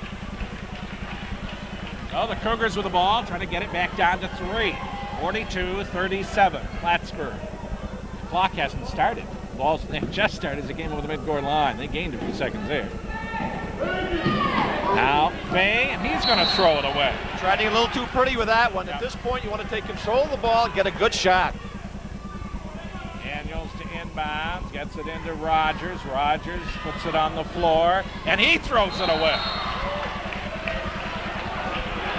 Oh, the Cougars with the ball, trying to get it back down to 3. 42-37, Plattsburgh. The clock hasn't started. The ball's just started as it came over the midcourt line. They gained a few seconds there. Now, Fay, and he's going to throw it away. Tried to get a little too pretty with that one. Yep. At this point, you want to take control of the ball and get a good shot. Daniels to inbounds, gets it into Rogers. Rogers puts it on the floor, and he throws it away.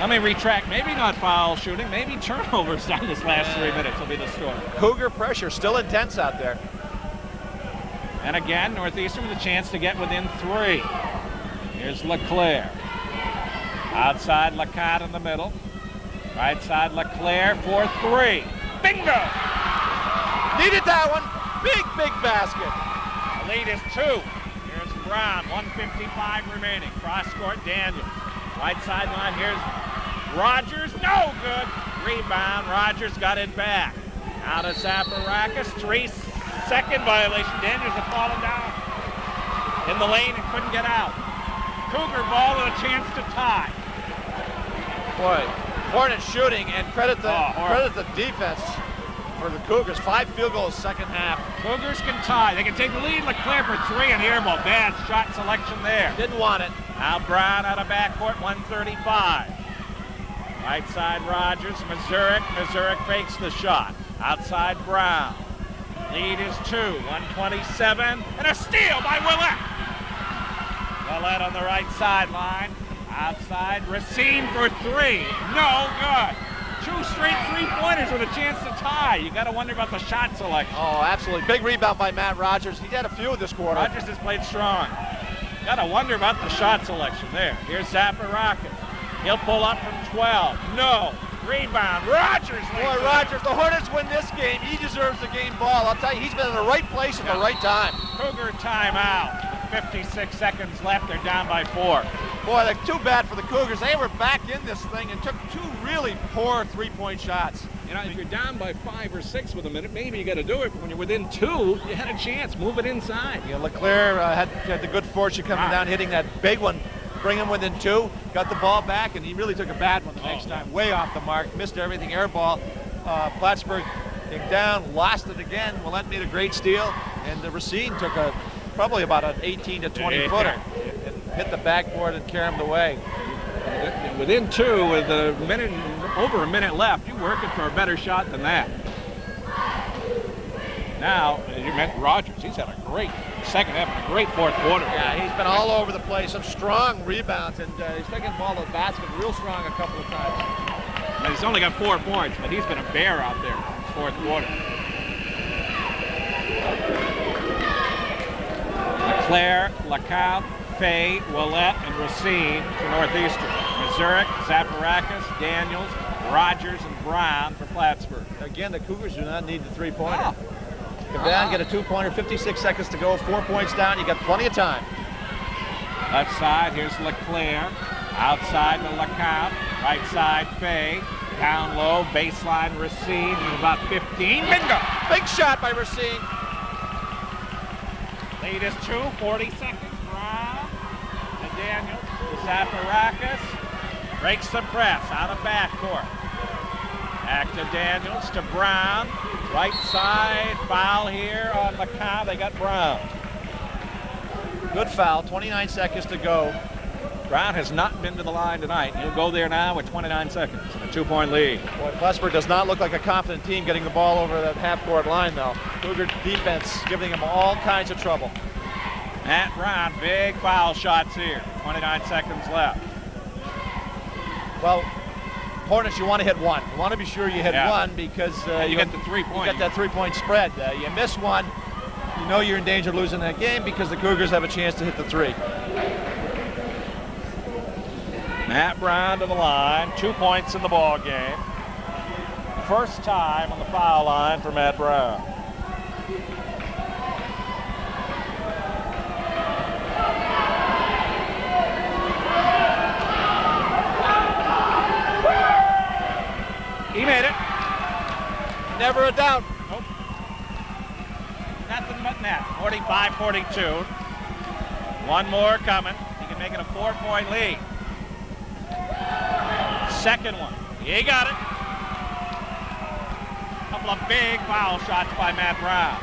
Let me retract. Maybe not foul shooting, maybe turnovers down this last 3 minutes will be the story. Cougar pressure still intense out there. And again, Northeastern with a chance to get within 3. Here's LeClaire. Outside Lacotte in the middle. Right side LeClaire for 3. Bingo! Needed that one. Big basket. The lead is 2. Here's Brown, 1:55 remaining. Cross court, Daniels. Right sideline, here's Rogers, no good. Rebound, Rogers got it back. Out of Zafirakis, 3-second violation. Daniels had fallen down in the lane and couldn't get out. Cougar ball and a chance to tie. Boy, Hornets shooting, and credit the defense for the Cougars. 5 field goals second half. Cougars can tie. They can take the lead. LeClaire for 3 and airball. Bad shot selection there. Didn't want it. Now Brown out of backcourt, 135. Right side Rogers, Missouri fakes the shot. Outside Brown. Lead is 2, 127, and a steal by Willett. Willett on the right sideline. Outside, Racine for 3. No good. 2 straight 3-pointers with a chance to tie. You got to wonder about the shot selection. Oh, absolutely. Big rebound by Matt Rogers. He had a few this quarter. Rogers has played strong. Got to wonder about the shot selection there. Here's Zafirakis. He'll pull up from 12. No. Rebound. Rogers. Boy, Rogers, the Hornets win this game. He deserves the game ball. I'll tell you, he's been in the right place at the right time. Cougar timeout. 56 seconds left. They're down by 4. Boy, that's too bad for the Cougars. They were back in this thing and took 2 really poor 3-point shots. You know, if you're down by 5 or 6 with a minute, maybe you got to do it. But when you're within 2, you had a chance. Move it inside. Yeah, LeClaire had the good fortune coming down, hitting that big one, bring him within 2, got the ball back, and he really took a bad one the next time. Way off the mark, missed everything, air ball. Plattsburgh came down, lost it again. Willett made a great steal, and the Racine took probably about an 18 to 20 footer and hit the backboard and carried him away. Within 2, with over a minute left, you're working for a better shot than that. Now, you meant Rogers. He's had a great second half and a great fourth quarter. Yeah, he's been all over the place. Some strong rebounds, and he's taking the ball to the basket real strong a couple of times. And he's only got 4 points, but he's been a bear out there in the fourth quarter. LeClaire, Lacotte, Fay, Willett, and Racine for Northeastern. Missouri, Zafirakis, Daniels, Rogers, and Brown for Plattsburgh. Again, the Cougars do not need the 3-pointer. Come down, get a 2-pointer, 56 seconds to go, 4 points down. You got plenty of time. Left side, here's LeClaire. Outside to Lacotte. Right side, Fay. Down low, baseline Racine, about 15. Bingo! Big shot by Racine. Lead is 2, 40 seconds. Brown to Daniels to Zafirakis. Breaks the press out of backcourt. Back to Daniels to Brown. Right side, foul here on Lacotte. They got Brown. Good foul, 29 seconds to go. Brown has not been to the line tonight. He'll go there now with 29 seconds and a 2-point lead. Boy, Plattsburgh does not look like a confident team getting the ball over that half-court line, though. Cougar defense giving them all kinds of trouble. Matt Brown, big foul shots here. 29 seconds left. Well, Hornets, you want to hit 1. You want to be sure you hit 1 because you get the 3-point. You get that 3-point spread. You miss 1, you know you're in danger of losing that game because the Cougars have a chance to hit the 3. Matt Brown to the line, 2 points in the ball game. First time on the foul line for Matt Brown. He made it. Never a doubt. Nope. Nothing but net. 45-42. One more coming. He can make it a 4-point lead. Second one. He got it. Couple of big foul shots by Matt Brown.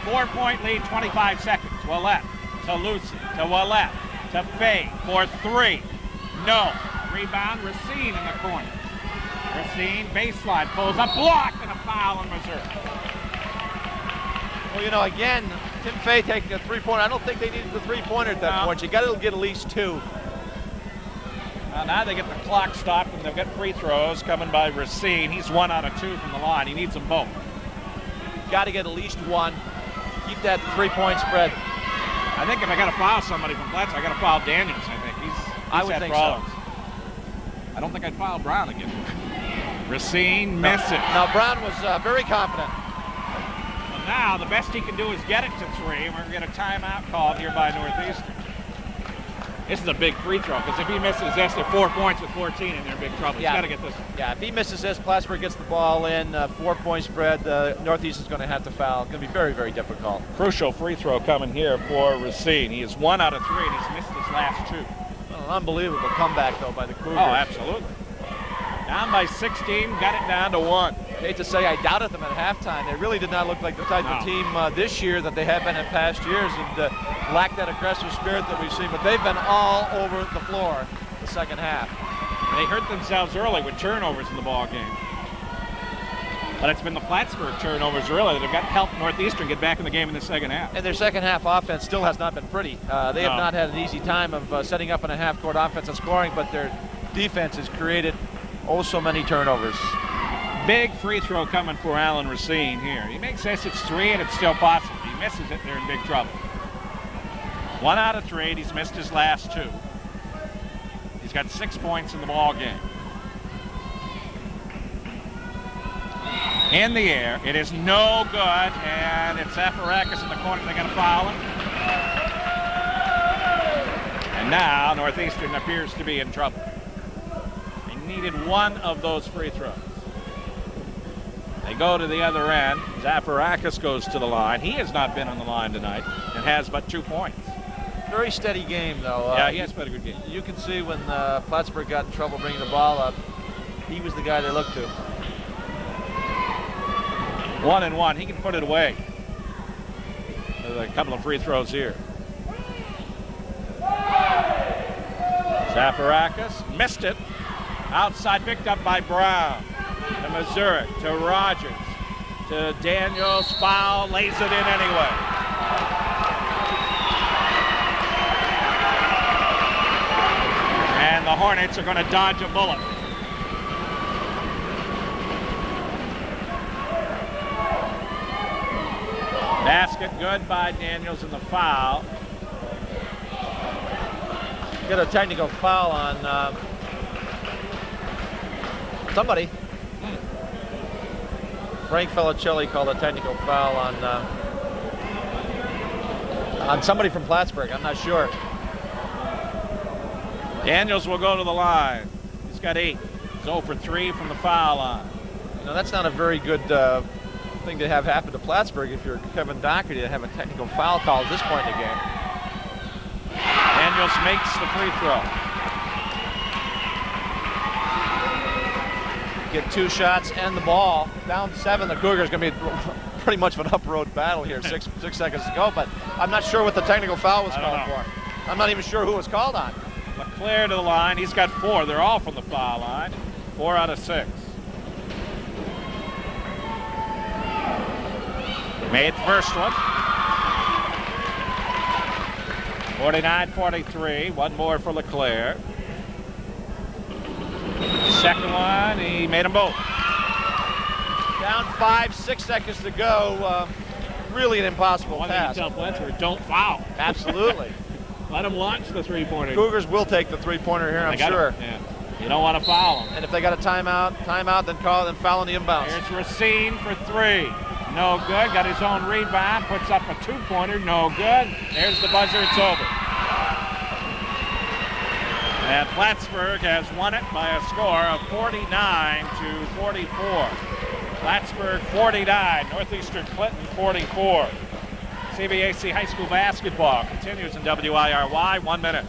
4-point lead, 25 seconds. Ouellette to Lucy, to Ouellette, to Fay for three. No. Rebound, Racine in the corner. Racine, baseline, pulls up, blocked, and a foul in Missouri. Well, you know, again, Tim Fay taking a three-pointer. I don't think they needed the three-pointer at that point. You got to get at least two. Well, now they get the clock stopped, and they've got free throws coming by Racine. He's 1 out of 2 from the line. He needs them both. Got to get at least one. Keep that three-point spread. I think if I got to foul somebody from Plattsburgh, I got to foul Daniels. I think I would had think problems. so. I don't think I'd foul Brown again. Racine misses. Now Brown was very confident. Well, now the best he can do is get it to 3, and we're going to get a timeout called here by Northeastern. This is a big free throw, because if he misses this, they're 4 points with 14, and they're in big trouble. He's got to get this one. Yeah, if he misses this, Plattsburgh gets the ball in, 4-point spread. Northeastern's going to have to foul. It's going to be very, very difficult. Crucial free throw coming here for Racine. He is 1 out of 3, and he's missed his last 2. Well, an unbelievable comeback, though, by the Cougars. Oh, absolutely. Down by 16, got it down to 1. Hate to say I doubted them at halftime. They really did not look like the type of team this year that they have been in past years, and lack that aggressive spirit that we've seen. But they've been all over the floor the second half. They hurt themselves early with turnovers in the ball game. But it's been the Plattsburgh turnovers early that have got helped Northeastern get back in the game in the second half. And their second half offense still has not been pretty. They have not had an easy time of setting up in a half-court offense and scoring, but their defense has created so many turnovers. Big free throw coming for Alan Racine here. He makes this, it's 3, and it's still possible. He misses it, they're in big trouble. 1 out of 3, and he's missed his last 2. He's got 6 points in the ball game. In the air, it is no good, and it's Zafarakis in the corner. They're going to foul him. And now Northeastern appears to be in trouble. They needed 1 of those free throws. They go to the other end. Zafarakis goes to the line. He has not been on the line tonight and has but 2 points. Very steady game, though. Yeah, he has played a good game. You can see when Plattsburgh got in trouble bringing the ball up, he was the guy they looked to. 1 and 1. He can put it away. There's a couple of free throws here. Zafarakis missed it. Outside, picked up by Brown. To Missouri, to Rogers, to Daniels, foul, lays it in anyway. And the Hornets are going to dodge a bullet. Basket good by Daniels in the foul. Got a technical foul on somebody. Frank Felicelli called a technical foul on somebody from Plattsburgh. I'm not sure. Daniels will go to the line. He's got 8. He's 0 for 3 from the foul line. You know, that's not a very good thing to have happen to Plattsburgh if you're Kevin Doherty to have a technical foul call at this point in the game. Daniels makes the free throw. Get 2 shots and the ball. Down 7, the Cougars going to be pretty much of an up-road battle here, 6 seconds to go, but I'm not sure what the technical foul was called for. I'm not even sure who was called on. LeClaire to the line. He's got 4. They're all from the foul line. 4 out of 6. Made the first one. 49-43. 1 more for LeClaire. Second one, he made them both. Down 5, 6 seconds to go. Really an impossible One task. thing you tell Plattsburgh, don't foul. Absolutely. Let him launch the three-pointer. Cougars will take the three-pointer here, I'm sure. Yeah. You don't want to foul him. And if they got a timeout, then call it and foul on the inbounds. Here's Racine for 3. No good. Got his own rebound. Puts up a 2-pointer. No good. There's the buzzer. It's over. And Plattsburgh has won it by a score of 49-44. Plattsburgh 49, Northeastern Clinton 44. CVAC High School basketball continues in WIRY. 1 minute.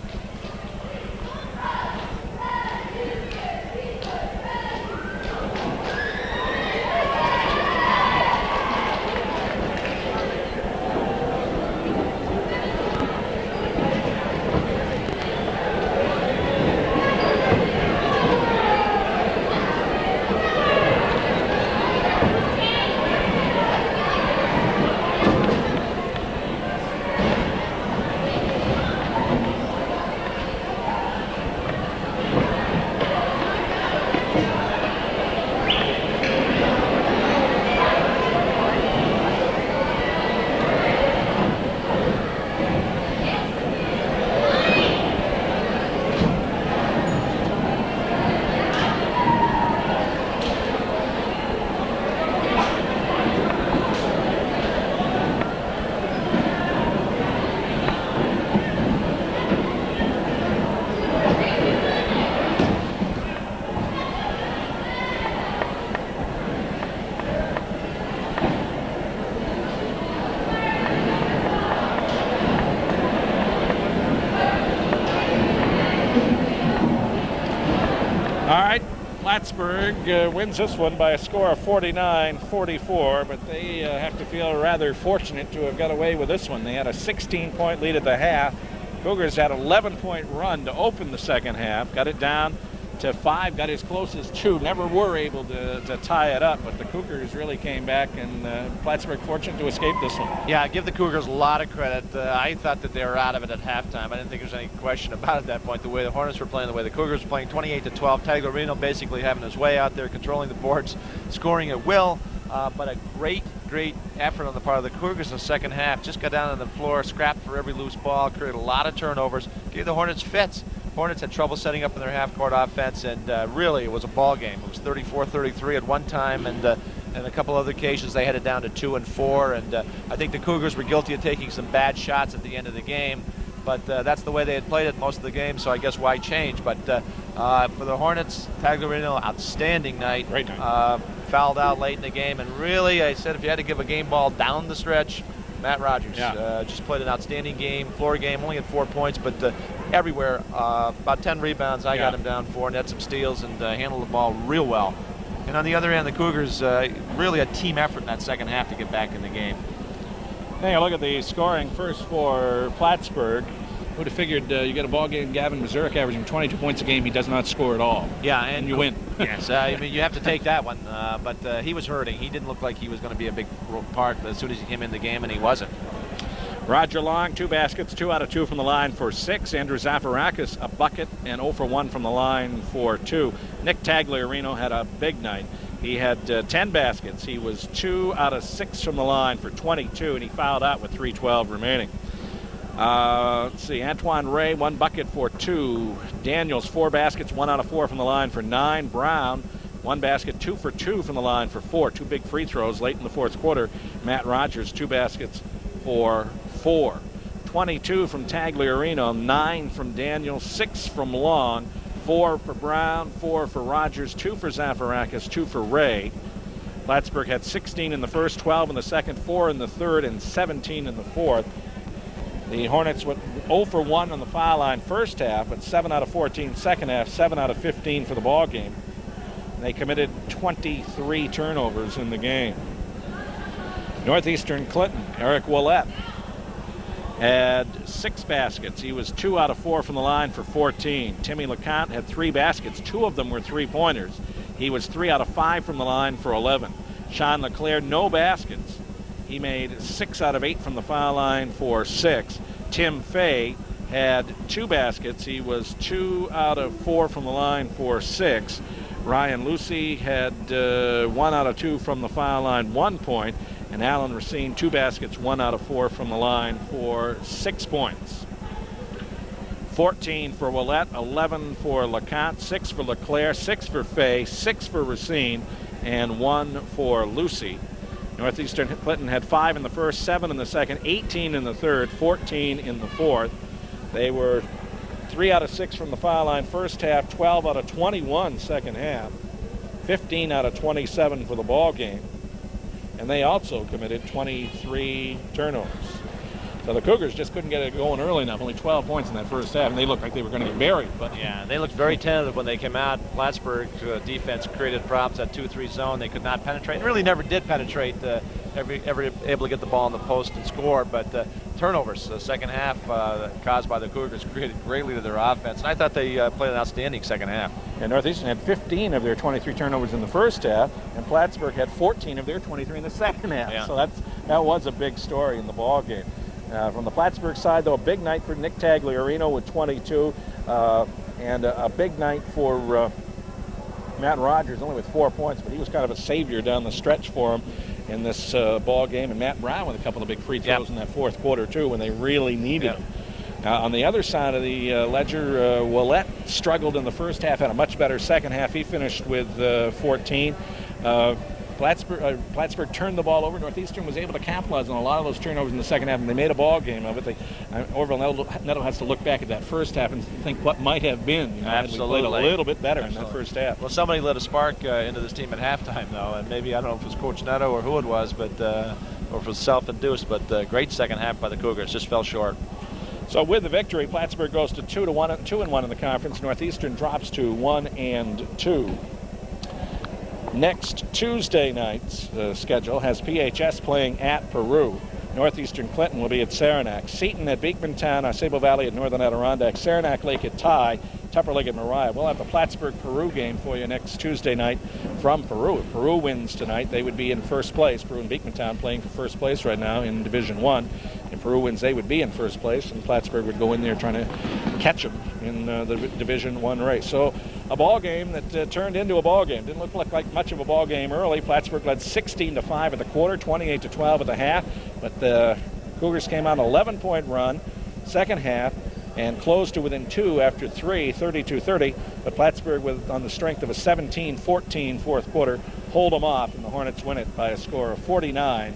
Plattsburgh wins this one by a score of 49-44, but they have to feel rather fortunate to have got away with this one. They had a 16-point lead at the half. Cougars had an 11-point run to open the second half, got it down to 5, got as close as 2, never were able to tie it up, but the Cougars really came back, and Plattsburgh fortunate to escape this one. Yeah, I give the Cougars a lot of credit. I thought that they were out of it at halftime. I didn't think there was any question about it at that point, the way the Hornets were playing, the way the Cougars were playing, 28-12. Tagliarino basically having his way out there, controlling the boards, scoring at will, but a great effort on the part of the Cougars in the second half. Just got down on the floor, scrapped for every loose ball, created a lot of turnovers, gave the Hornets fits. Hornets had trouble setting up in their half-court offense, and really it was a ball game. It was 34-33 at one time, and a couple other occasions they had it down to 2 and 4. And I think the Cougars were guilty of taking some bad shots at the end of the game, but that's the way they had played it most of the game. So I guess why change? But for the Hornets, Tagliarino, outstanding night. Great night. Fouled out late in the game, and really, I said if you had to give a game ball down the stretch, Matt Rogers just played an outstanding game, floor game, only had 4 points, but everywhere, about 10 rebounds I got him down for, and had some steals and handled the ball real well. And on the other end, the Cougars, really a team effort in that second half to get back in the game. Hey, a look at the scoring first for Plattsburgh. Who'd have figured you get a ball game, Gavin Mazurek averaging 22 points a game, he does not score at all. Yeah, and you win. Yes, I mean, you have to take that one, but he was hurting. He didn't look like he was going to be a big part as soon as he came in the game, and he wasn't. Roger Long, 2 baskets, 2 out of 2 from the line for 6. Andrew Zafarakis, a bucket, and 0 for 1 from the line for 2. Nick Tagliarino had a big night. He had 10 baskets. He was 2 out of 6 from the line for 22, and he fouled out with 3:12 remaining. Let's see, Antoine Ray, 1 bucket for 2. Daniels, 4 baskets, 1 out of 4 from the line for 9. Brown, 1 basket, 2 for 2 from the line for 4. 2 big free throws late in the fourth quarter. Matt Rogers, 2 baskets for 4. 22 from Tagliarino, 9 from Daniels, 6 from Long, 4 for Brown, 4 for Rogers, 2 for Zafarakis, 2 for Ray. Plattsburgh had 16 in the first, 12 in the second, 4 in the third, and 17 in the fourth. The Hornets went 0 for 1 on the foul line first half, but 7 out of 14 second half, 7 out of 15 for the ball game. They committed 23 turnovers in the game. Northeastern Clinton, Eric Willett had 6 baskets. He was 2 out of 4 from the line for 14. Timmy LeConte had 3 baskets. 2 of them were 3-pointers. He was 3 out of 5 from the line for 11. Sean LeClaire, no baskets. He made 6 out of 8 from the foul line for 6. Tim Fay had 2 baskets. He was 2 out of 4 from the line for 6. Ryan Lucy had 1 out of 2 from the foul line, 1 point. And Alan Racine, 2 baskets, 1 out of 4 from the line for 6 points. 14 for Willette, 11 for LeConte, 6 for LeClaire, 6 for Fay, 6 for Racine, and 1 for Lucy. Northeastern Clinton had 5 in the first, 7 in the second, 18 in the third, 14 in the fourth. They were 3 out of 6 from the foul line first half, 12 out of 21 second half, 15 out of 27 for the ball game. And they also committed 23 turnovers. So the Cougars just couldn't get it going early enough. Only 12 points in that first half, and they looked like they were going to get buried. But yeah, they looked very tentative when they came out. Plattsburgh defense created problems at 2-3 zone. They could not penetrate. Really never did penetrate. Ever able to get the ball in the post and score. But turnovers, the second half caused by the Cougars, created greatly to their offense. And I thought they played an outstanding second half. And Northeastern had 15 of their 23 turnovers in the first half, and Plattsburgh had 14 of their 23 in the second half. Yeah. So that was a big story in the ball game. From the Plattsburgh side, though, a big night for Nick Tagliarino with 22, and a big night for Matt Rogers, only with 4 points, but he was kind of a savior down the stretch for him in this ball game. And Matt Brown with a couple of big free throws in that fourth quarter, too, when they really needed him. On the other side of the ledger, Willette struggled in the first half, had a much better second half. He finished with 14. Plattsburgh turned the ball over. Northeastern was able to capitalize on a lot of those turnovers in the second half, and they made a ball game of it. Orville Nettle has to look back at that first half and think what might have been. Absolutely. We played a little bit better in that first half. Well, somebody lit a spark into this team at halftime, though, and maybe, I don't know if it was Coach Netto or who it was, but or if it was self-induced, but great second half by the Cougars, just fell short. So with the victory, Plattsburgh goes to 2-1 in the conference. Northeastern drops to 1-2. Next Tuesday night's schedule has PHS playing at Peru. Northeastern Clinton will be at Saranac. Seton at Beekmantown, Osceola Valley at Northern Adirondack, Saranac Lake at Ty, Tupper Lake at Mariah. We'll have the Plattsburgh-Peru game for you next Tuesday night from Peru. If Peru wins tonight, they would be in first place. Peru and Beekmantown playing for first place right now in Division I. If Peru wins, they would be in first place, and Plattsburgh would go in there trying to catch them in the Division I race. So a ball game that turned into a ball game. Didn't look like much of a ball game early. Plattsburgh led 16-5 at the quarter, 28-12 at the half, but the Cougars came on an 11-point run second half and closed to within 2 after 3, 32-30. But Plattsburgh, on the strength of a 17-14 fourth quarter, hold them off, and the Hornets win it by a score of 49-44.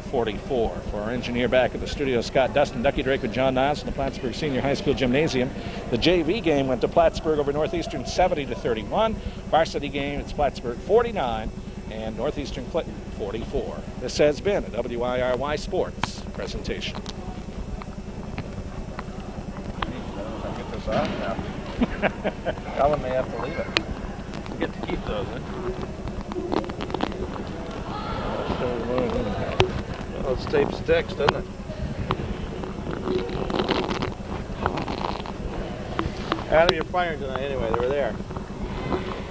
For our engineer back at the studio, Scott Dustin, Ducky Drake with John Niles in the Plattsburgh Senior High School Gymnasium. The JV game went to Plattsburgh over Northeastern 70-31. Varsity game, it's Plattsburgh 49 and Northeastern Clinton 44. This has been a WIRY Sports presentation. Get this out now. Ellen may have to leave it. You get to keep those, Well, this tape sticks, doesn't it? Adam, you're firing tonight anyway. They were there.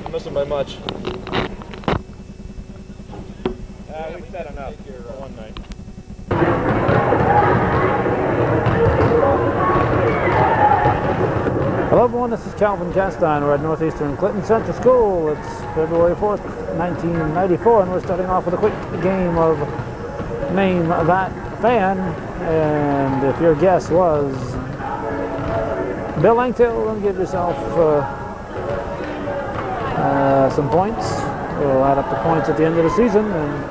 You missed them by much. We've said enough for one night. Hello everyone, this is Calvin Castine. We're at Northeastern Clinton Central School. It's February 4th, 1994, and we're starting off with a quick game of Name That Fan. And if your guess was Bill Langtail, then give yourself some points. We'll add up the points at the end of the season, and